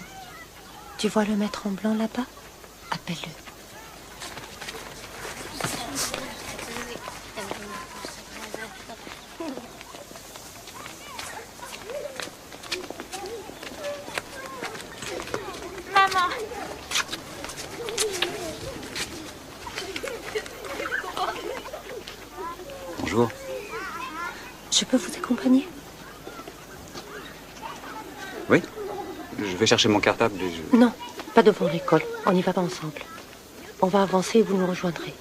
Tu vois le maître en blanc là-bas? Appelle-le. Maman. Bonjour. Je peux vous accompagner? Oui. Je vais chercher mon cartable et je... Non, pas devant l'école. On n'y va pas ensemble. On va avancer et vous nous rejoindrez.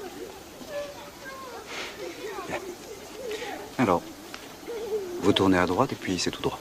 Alors, vous tournez à droite et puis c'est tout droit.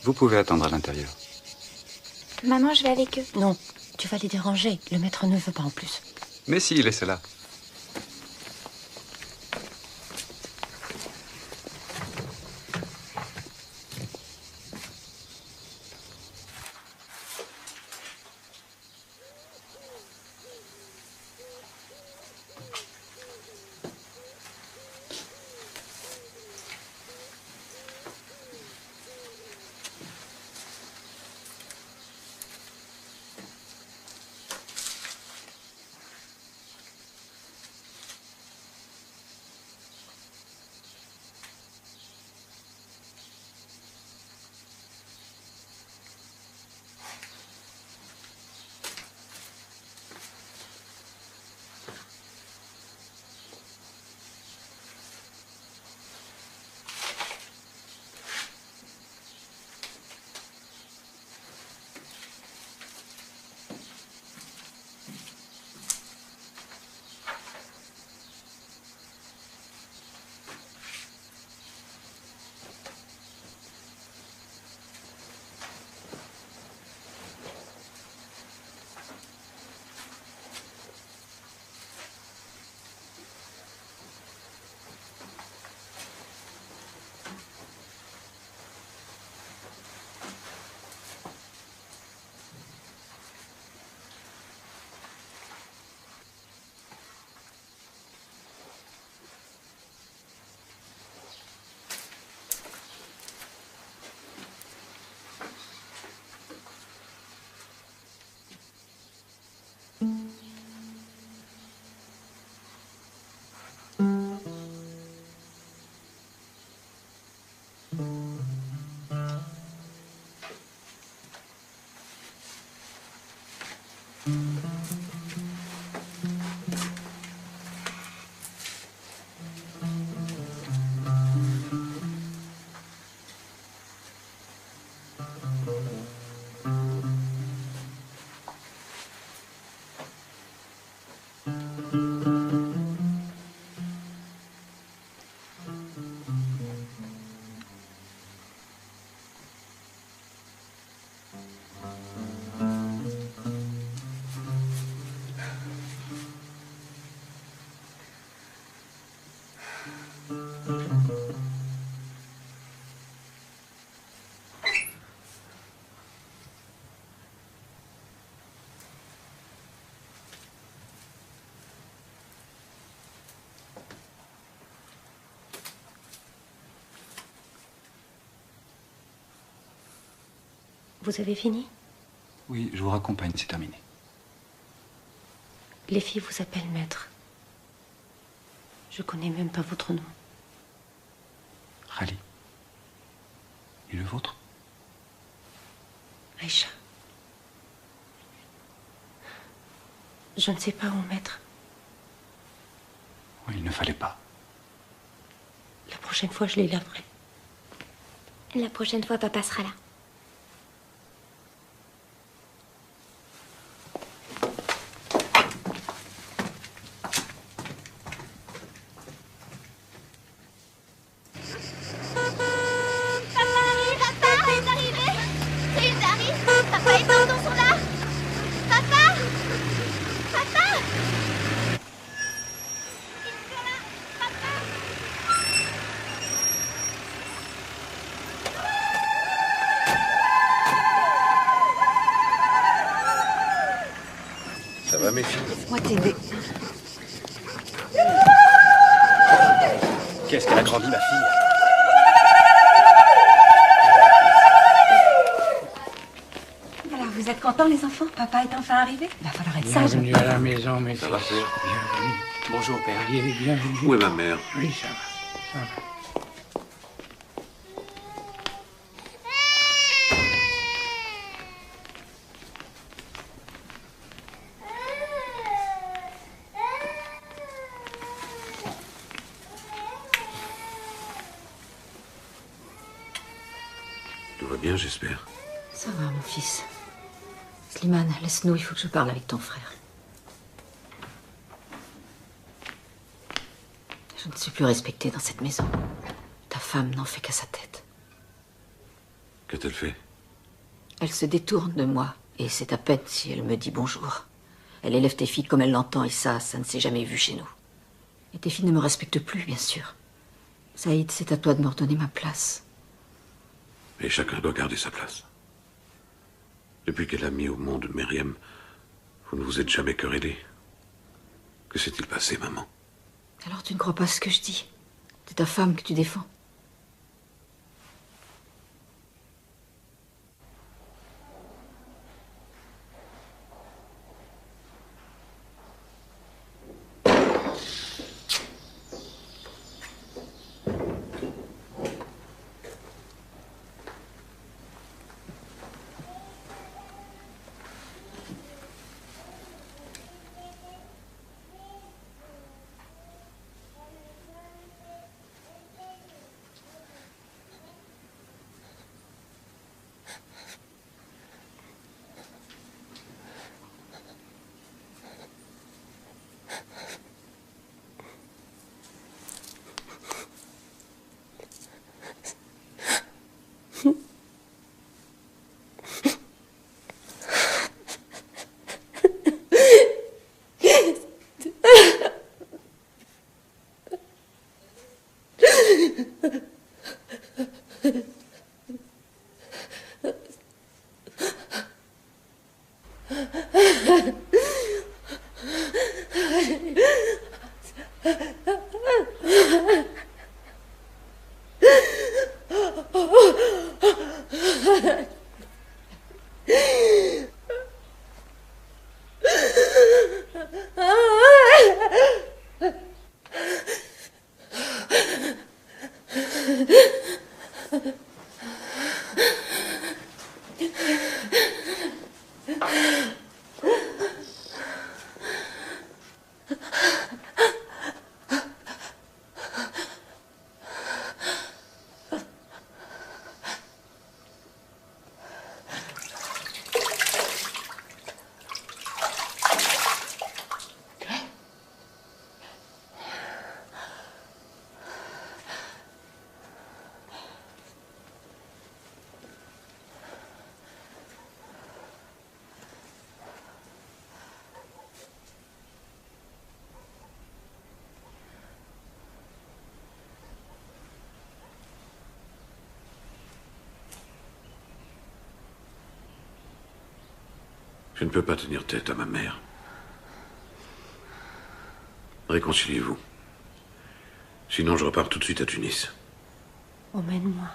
Vous pouvez attendre à l'intérieur. Maman, je vais avec eux. Non, tu vas les déranger. Le maître ne veut pas en plus. Mais si, laissez-la. Vous avez fini? Oui, je vous raccompagne, c'est terminé. Les filles vous appellent maître. Je connais même pas votre nom. Rally. Et le vôtre? Aïcha. Je ne sais pas où mettre. Oui, il ne fallait pas. La prochaine fois, je les laverai. La prochaine fois, papa sera là. Ça va, mes filles? Laisse-moi t'aider. Qu'est-ce qu'elle a grandi, ma fille? Alors, vous êtes contents, les enfants? Papa est enfin arrivé? Il va falloir être sage. Bienvenue à la maison, mes Ça va, fils. père? Bienvenue. Bonjour, père. Bienvenue. Où est ma mère? Oui, ça va. Ça va. Tout va bien, j'espère. Ça va, mon fils. Slimane, laisse-nous, il faut que je parle avec ton frère. Je ne suis plus respectée dans cette maison. Ta femme n'en fait qu'à sa tête. Qu'a-t-elle fait? Elle se détourne de moi, et c'est à peine si elle me dit bonjour. Elle élève tes filles comme elle l'entend, et ça ne s'est jamais vu chez nous. Et tes filles ne me respectent plus, bien sûr. Saïd, c'est à toi de me redonner ma place. Et chacun doit garder sa place. Depuis qu'elle a mis au monde Myriam, vous ne vous êtes jamais querellés. Que s'est-il passé, maman? Alors tu ne crois pas ce que je dis? C'est ta femme que tu défends. Je ne peux pas tenir tête à ma mère. Réconciliez-vous. Sinon, je repars tout de suite à Tunis. Emmène-moi.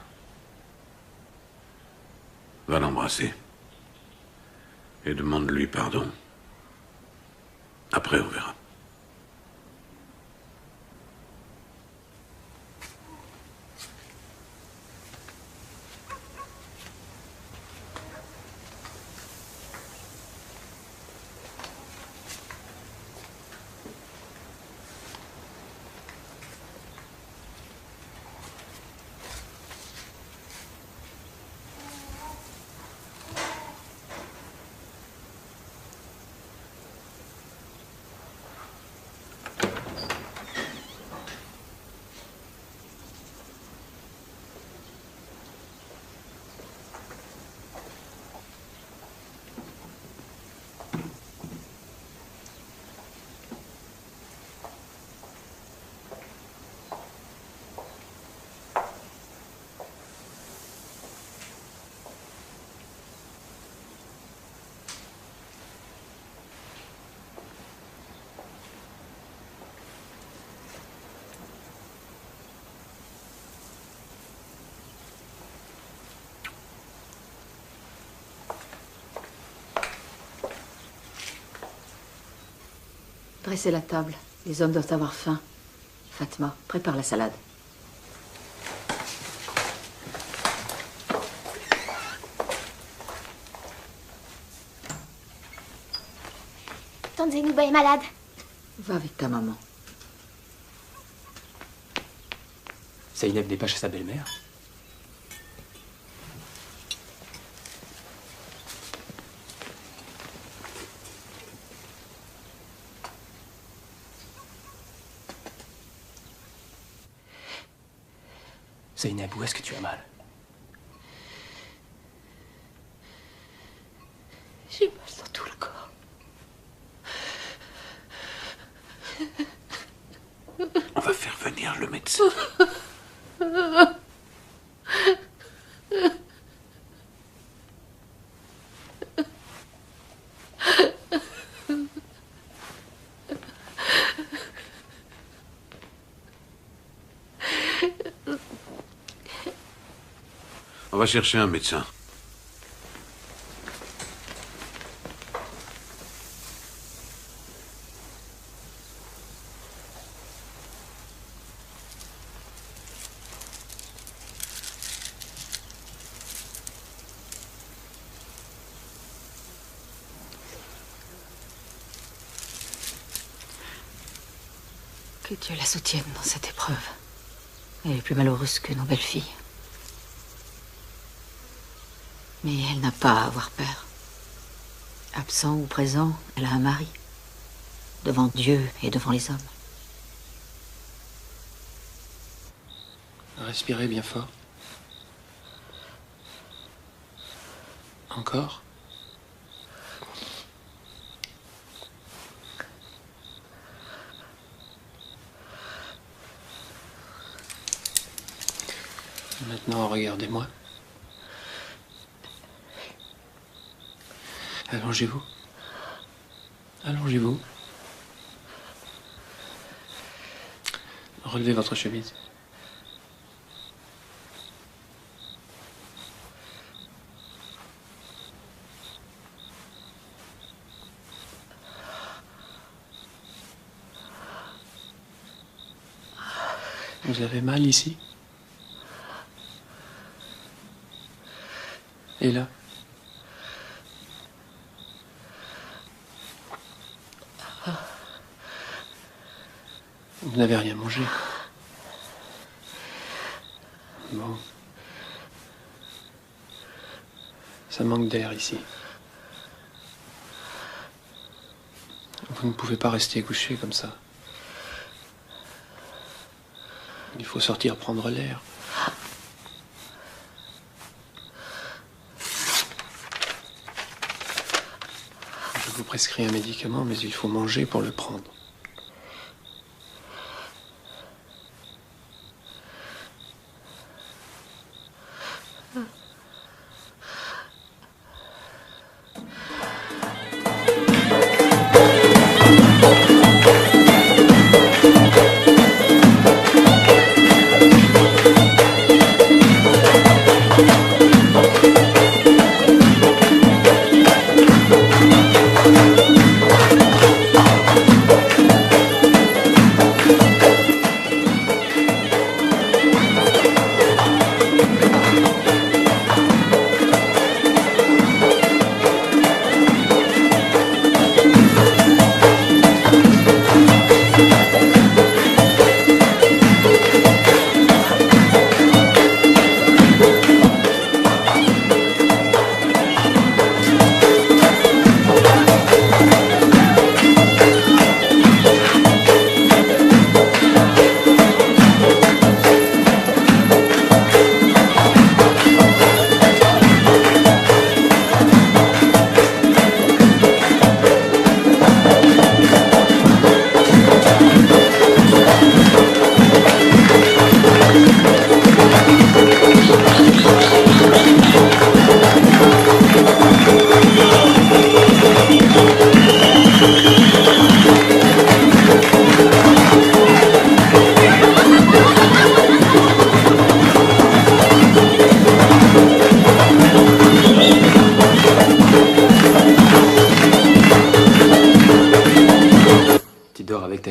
Va l'embrasser. Et demande-lui pardon. Après, on verra. Dressez la table. Les hommes doivent avoir faim. Fatma, prépare la salade. Tante Zénouba est malade. Va avec ta maman. Zeynep n'est pas chez sa belle-mère? Zeynep, où est-ce que tu as mal? J'ai mal dans tout le corps. On va faire venir le médecin. On va chercher un médecin. Que Dieu la soutienne dans cette épreuve. Elle est plus malheureuse que nos belles filles. Mais elle n'a pas à avoir peur. Absent ou présent, elle a un mari. Devant Dieu et devant les hommes. Respirez bien fort. Encore. Maintenant, regardez-moi. Allongez-vous. Allongez-vous. Relevez votre chemise. Vous avez mal ici? Et là? Vous n'avez rien mangé? Bon. Ça manque d'air ici. Vous ne pouvez pas rester couché comme ça. Il faut sortir prendre l'air. Je vous prescris un médicament, mais il faut manger pour le prendre.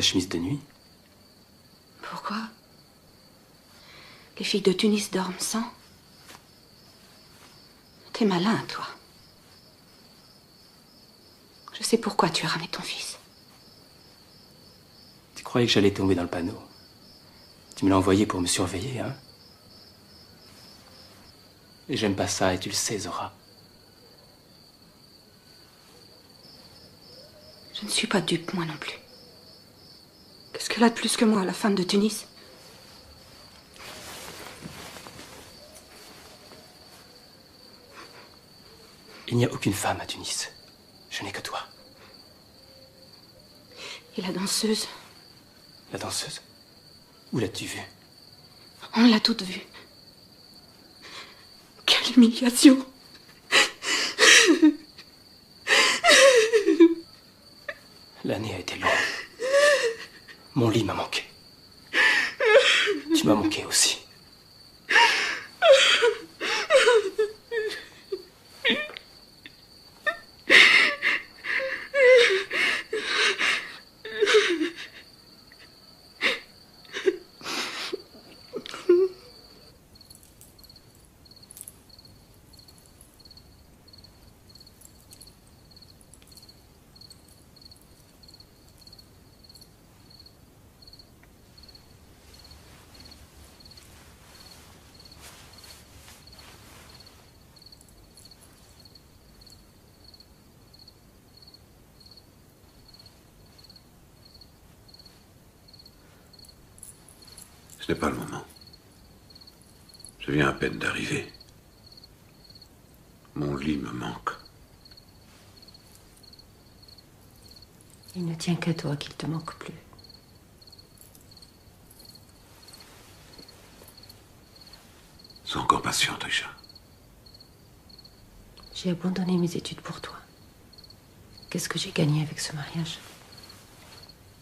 chemise de nuit. Pourquoi? Les filles de Tunis dorment sans? T'es malin, toi. Je sais pourquoi tu as ramené ton fils. Tu croyais que j'allais tomber dans le panneau. Tu me l'as envoyé pour me surveiller, hein? Et j'aime pas ça, et tu le sais, Zora. Je ne suis pas dupe, moi non plus. Qu'est-ce qu'elle a de plus que moi, la femme de Tunis? Il n'y a aucune femme à Tunis. Je n'ai que toi. Et la danseuse? La danseuse? Où l'as-tu vue? On l'a toute vue. Quelle humiliation! L'année a été longue. Mon lit m'a manqué. Tu m'as manqué aussi. Ce n'est pas le moment. Je viens à peine d'arriver. Mon lit me manque. Il ne tient qu'à toi qu'il te manque plus. Sois encore patiente, Aïcha. J'ai abandonné mes études pour toi. Qu'est-ce que j'ai gagné avec ce mariage?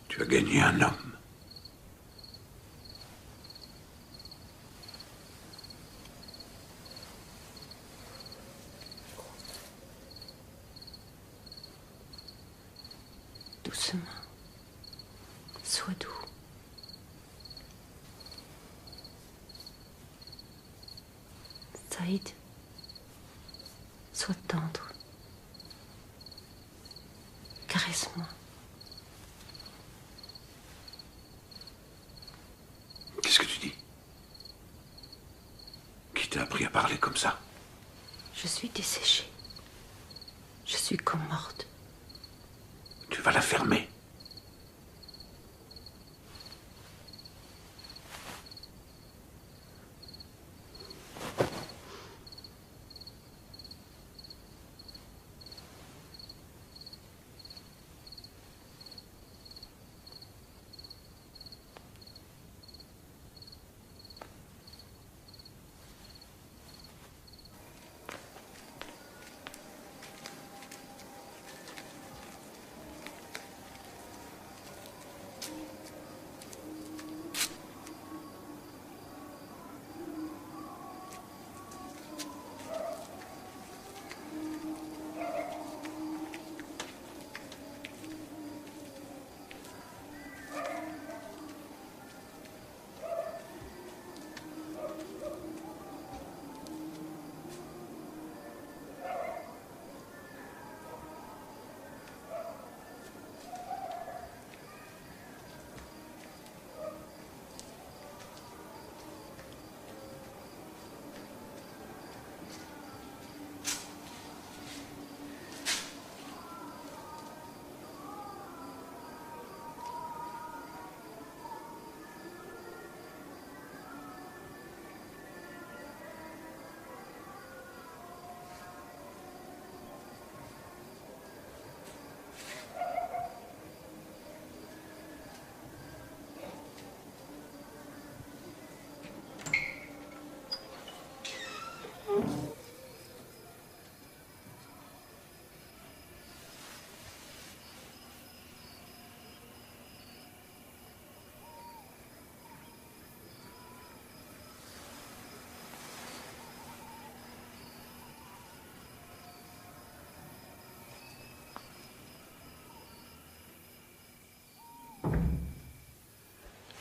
Tu as gagné un homme. Doucement. Sois doux. Saïd, sois tendre. Caresse-moi. Qu'est-ce que tu dis? Qui t'a appris à parler comme ça? Je suis desséchée. Je suis comme morte. Tu vas la fermer.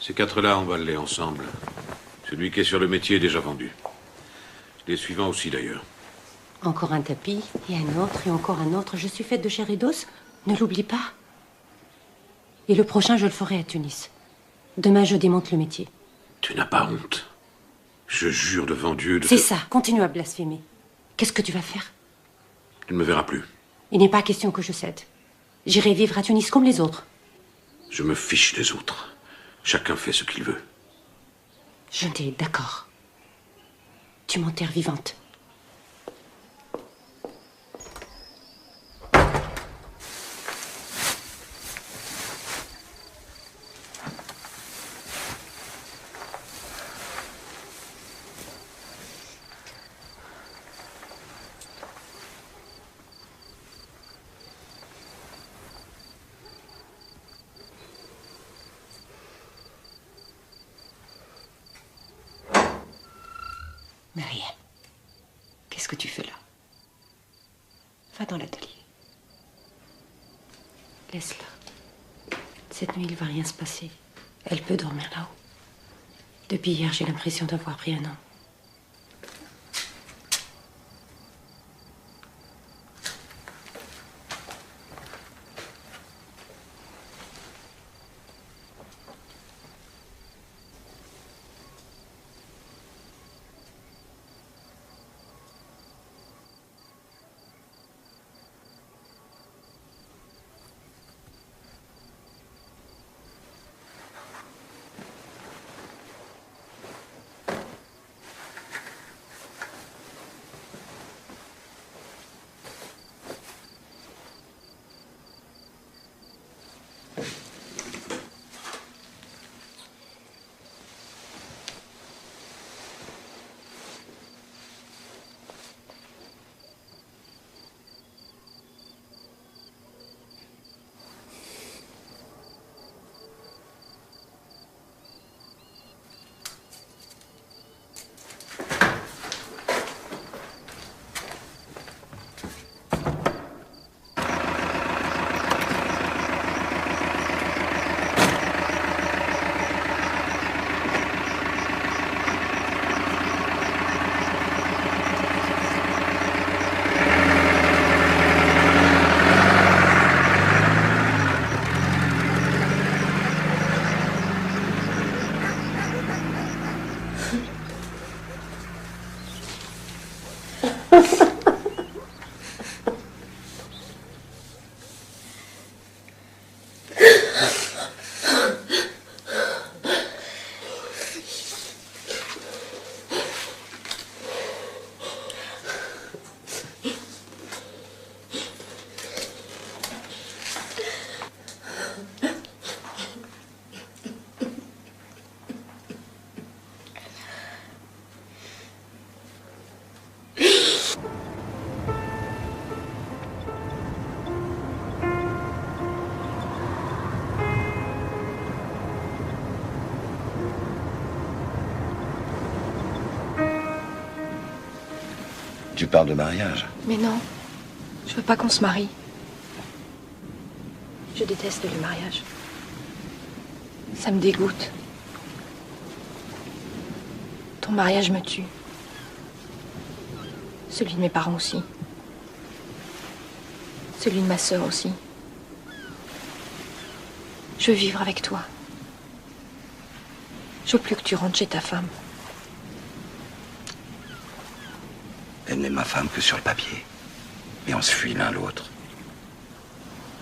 Ces 4-là, on va les ensemble. Celui qui est sur le métier est déjà vendu. Les suivants aussi, d'ailleurs. Encore un tapis, et un autre, et encore un autre. Je suis faite de chair et d'os. Ne l'oublie pas. Et le prochain, je le ferai à Tunis. Demain, je démonte le métier. Tu n'as pas honte. Je jure devant Dieu de... C'est ça, continue à blasphémer. Qu'est-ce que tu vas faire? Tu ne me verras plus. Il n'est pas question que je cède. J'irai vivre à Tunis comme les autres. Je me fiche des autres. Chacun fait ce qu'il veut. Je t'ai d'accord. Tu m'enterres vivante. Marie, qu'est-ce que tu fais là? Va dans l'atelier. Laisse-la. Cette nuit, il va rien se passer. Elle peut dormir là-haut. Depuis hier, j'ai l'impression d'avoir pris un an. Tu parles de mariage. Mais non, je veux pas qu'on se marie. Je déteste le mariage. Ça me dégoûte. Ton mariage me tue. Celui de mes parents aussi. Celui de ma sœur aussi. Je veux vivre avec toi. Je veux plus que tu rentres chez ta femme. Elle n'est ma femme que sur le papier. Mais on se fuit l'un l'autre.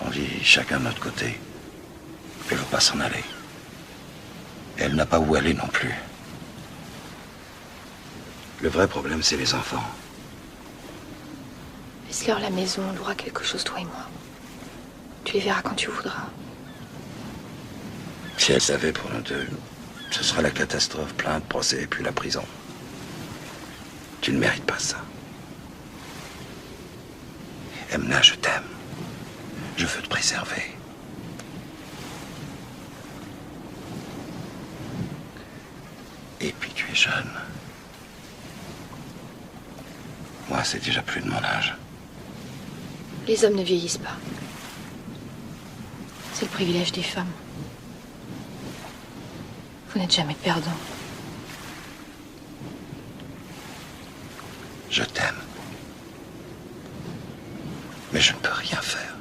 On vit chacun de notre côté. Elle ne veut pas s'en aller. Et elle n'a pas où aller non plus. Le vrai problème, c'est les enfants. Laisse-leur la maison, on louera quelque chose, toi et moi. Tu les verras quand tu voudras. Si elle savait pour nous deux, ce sera la catastrophe, plainte, procès et puis la prison. Tu ne mérites pas ça. Emna, je t'aime. Je veux te préserver. Et puis tu es jeune. Moi, c'est déjà plus de mon âge. Les hommes ne vieillissent pas. C'est le privilège des femmes. Vous n'êtes jamais perdant. Je t'aime. Mais je ne peux rien faire.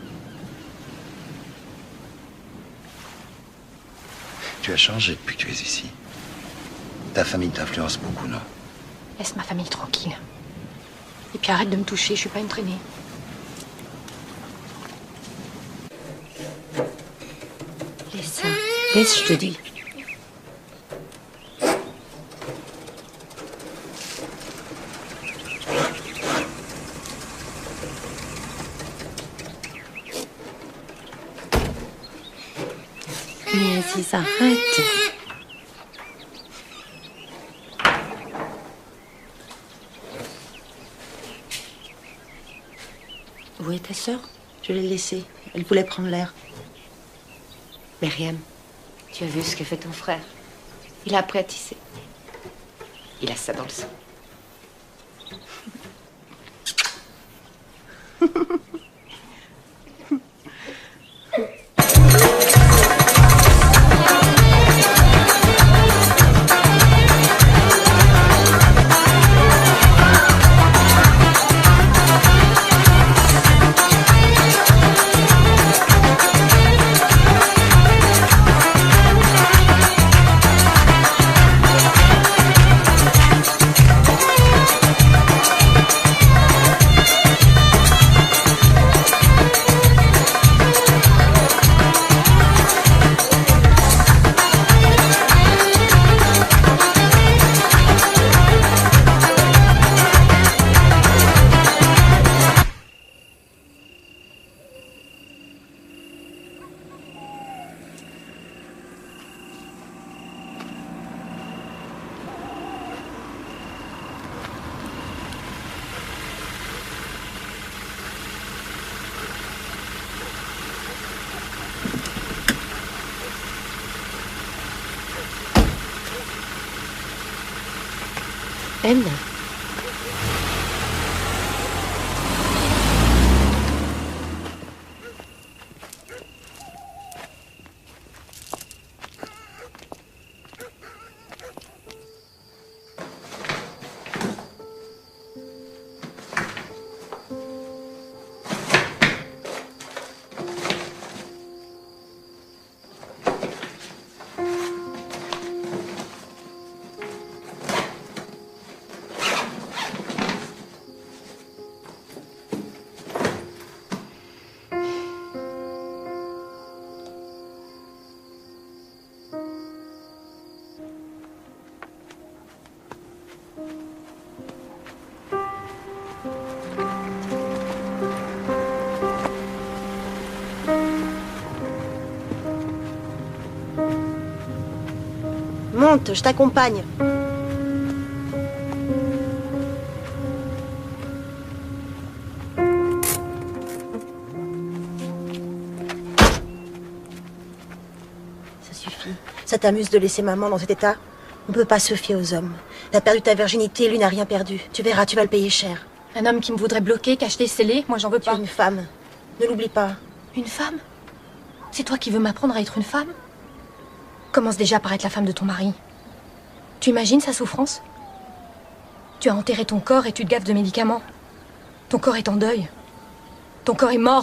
Tu as changé depuis que tu es ici. Ta famille t'influence beaucoup, non? Laisse ma famille tranquille. Et puis arrête de me toucher, je suis pas une traînée. Laisse ça. Laisse, je te dis. Mais Aziz, arrête. Où est ta sœur? Je l'ai laissée. Elle voulait prendre l'air. Myriam, tu as vu ce que fait ton frère? Il a appris à tisser. Il a ça dans le sang. Elle. Monte, je t'accompagne. Ça suffit. Ça t'amuse de laisser maman dans cet état? On ne peut pas se fier aux hommes. T'as perdu ta virginité, lui n'a rien perdu. Tu verras, tu vas le payer cher. Un homme qui me voudrait bloquer, cacheter, sceller, moi j'en veux pas. Tu es une femme. Ne l'oublie pas. Une femme? C'est toi qui veux m'apprendre à être une femme? Commence déjà par être la femme de ton mari. Tu imagines sa souffrance? Tu as enterré ton corps et tu te gaves de médicaments. Ton corps est en deuil. Ton corps est mort.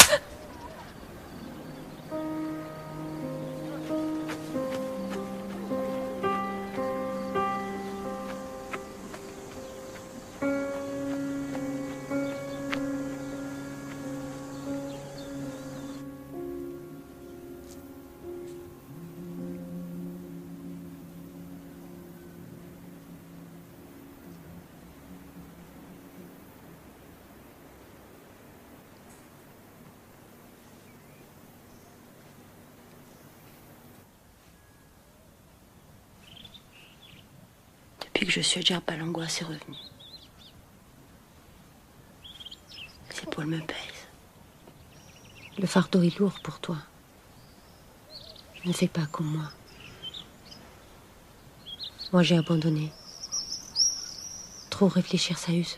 Depuis que je suis à Djerba, l'angoisse est revenue. Ses épaules me pèsent. Le fardeau est lourd pour toi. Ne fais pas comme moi. Moi, j'ai abandonné. Trop réfléchir, ça use.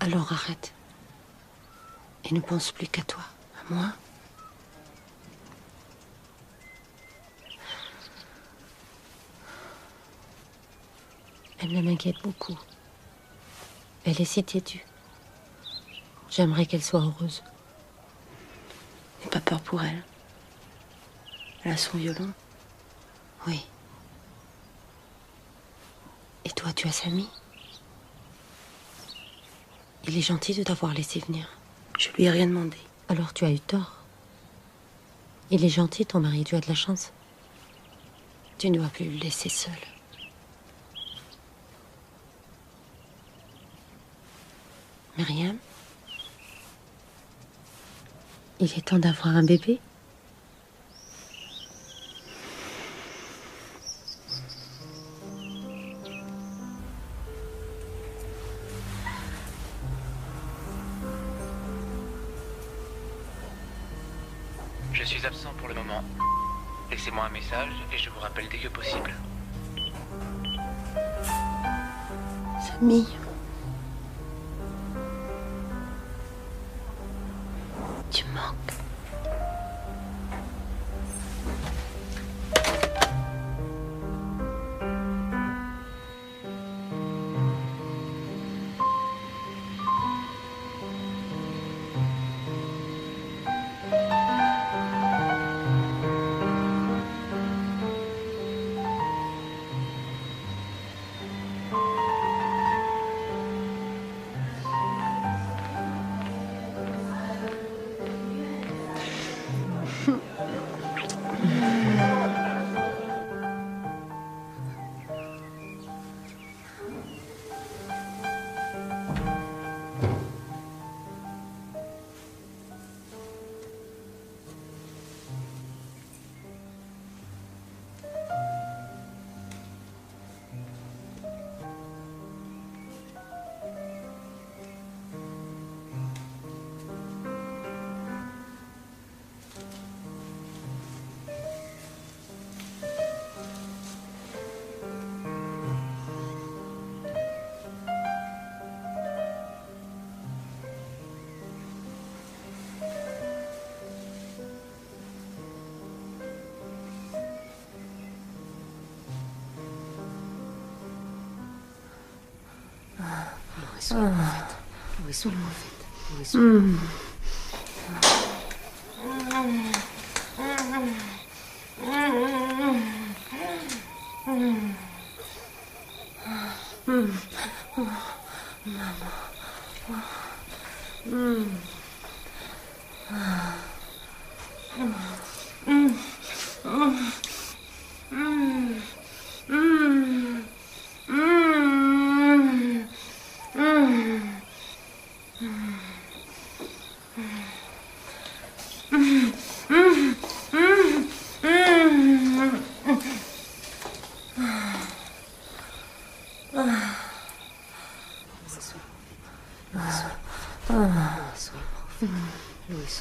Alors arrête. Et ne pense plus qu'à toi, à moi. Elle m'inquiète beaucoup. Elle est si têtue. J'aimerais qu'elle soit heureuse. N'aie pas peur pour elle. Elle a son violon. Oui. Et toi, tu as Samy? Il est gentil de t'avoir laissé venir. Je lui ai rien demandé. Alors tu as eu tort. Il est gentil, ton mari, tu as de la chance. Tu ne dois plus le laisser seul. Myriam? Il est temps d'avoir un bébé? Je suis absent pour le moment. Laissez-moi un message et je vous rappelle dès que possible. Samy. Tu me manques.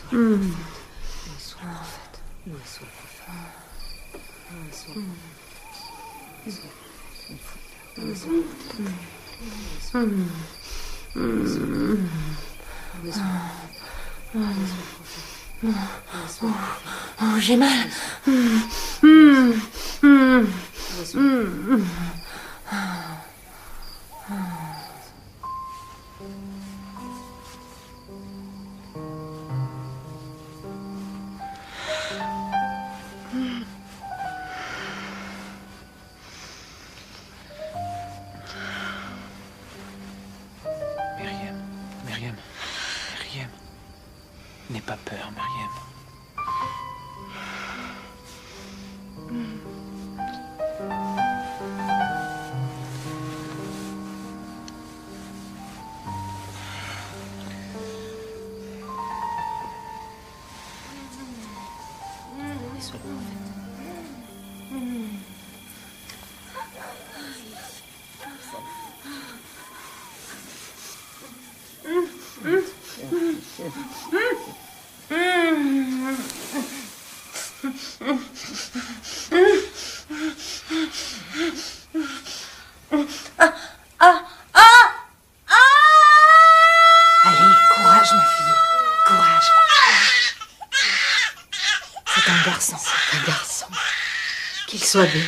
Où est le prophète? Où est le prophète? Où est le prophète? Oh, j'ai mal. Myriam. N'aie pas peur, Myriam. Allez, courage, ma fille. Courage. C'est un garçon. C'est un garçon. Qu'il soit béni.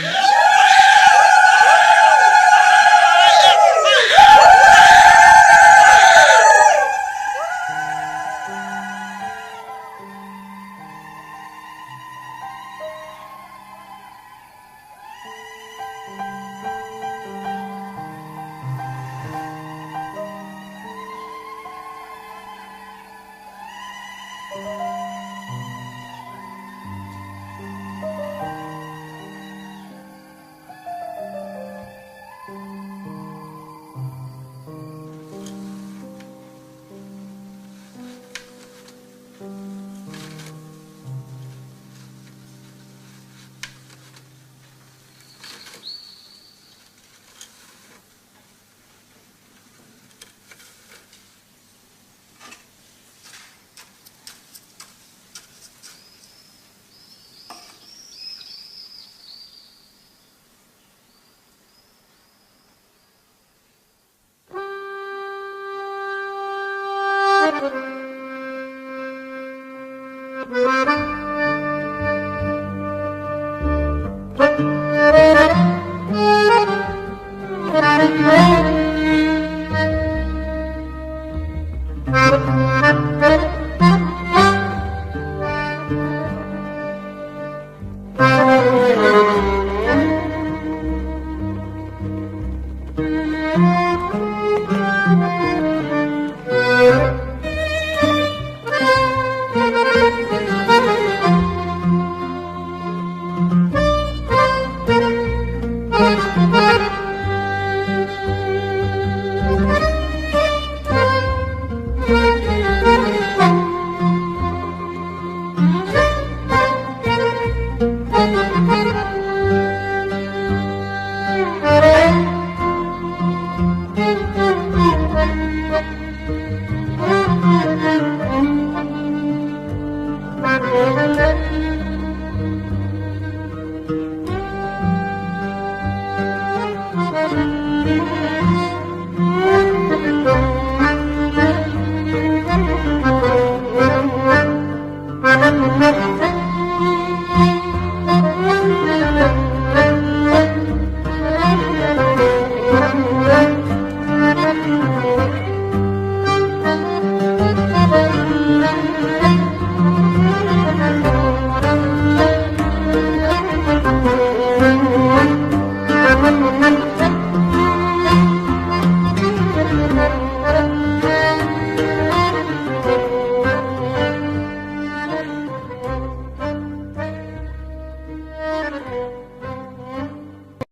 Thank you.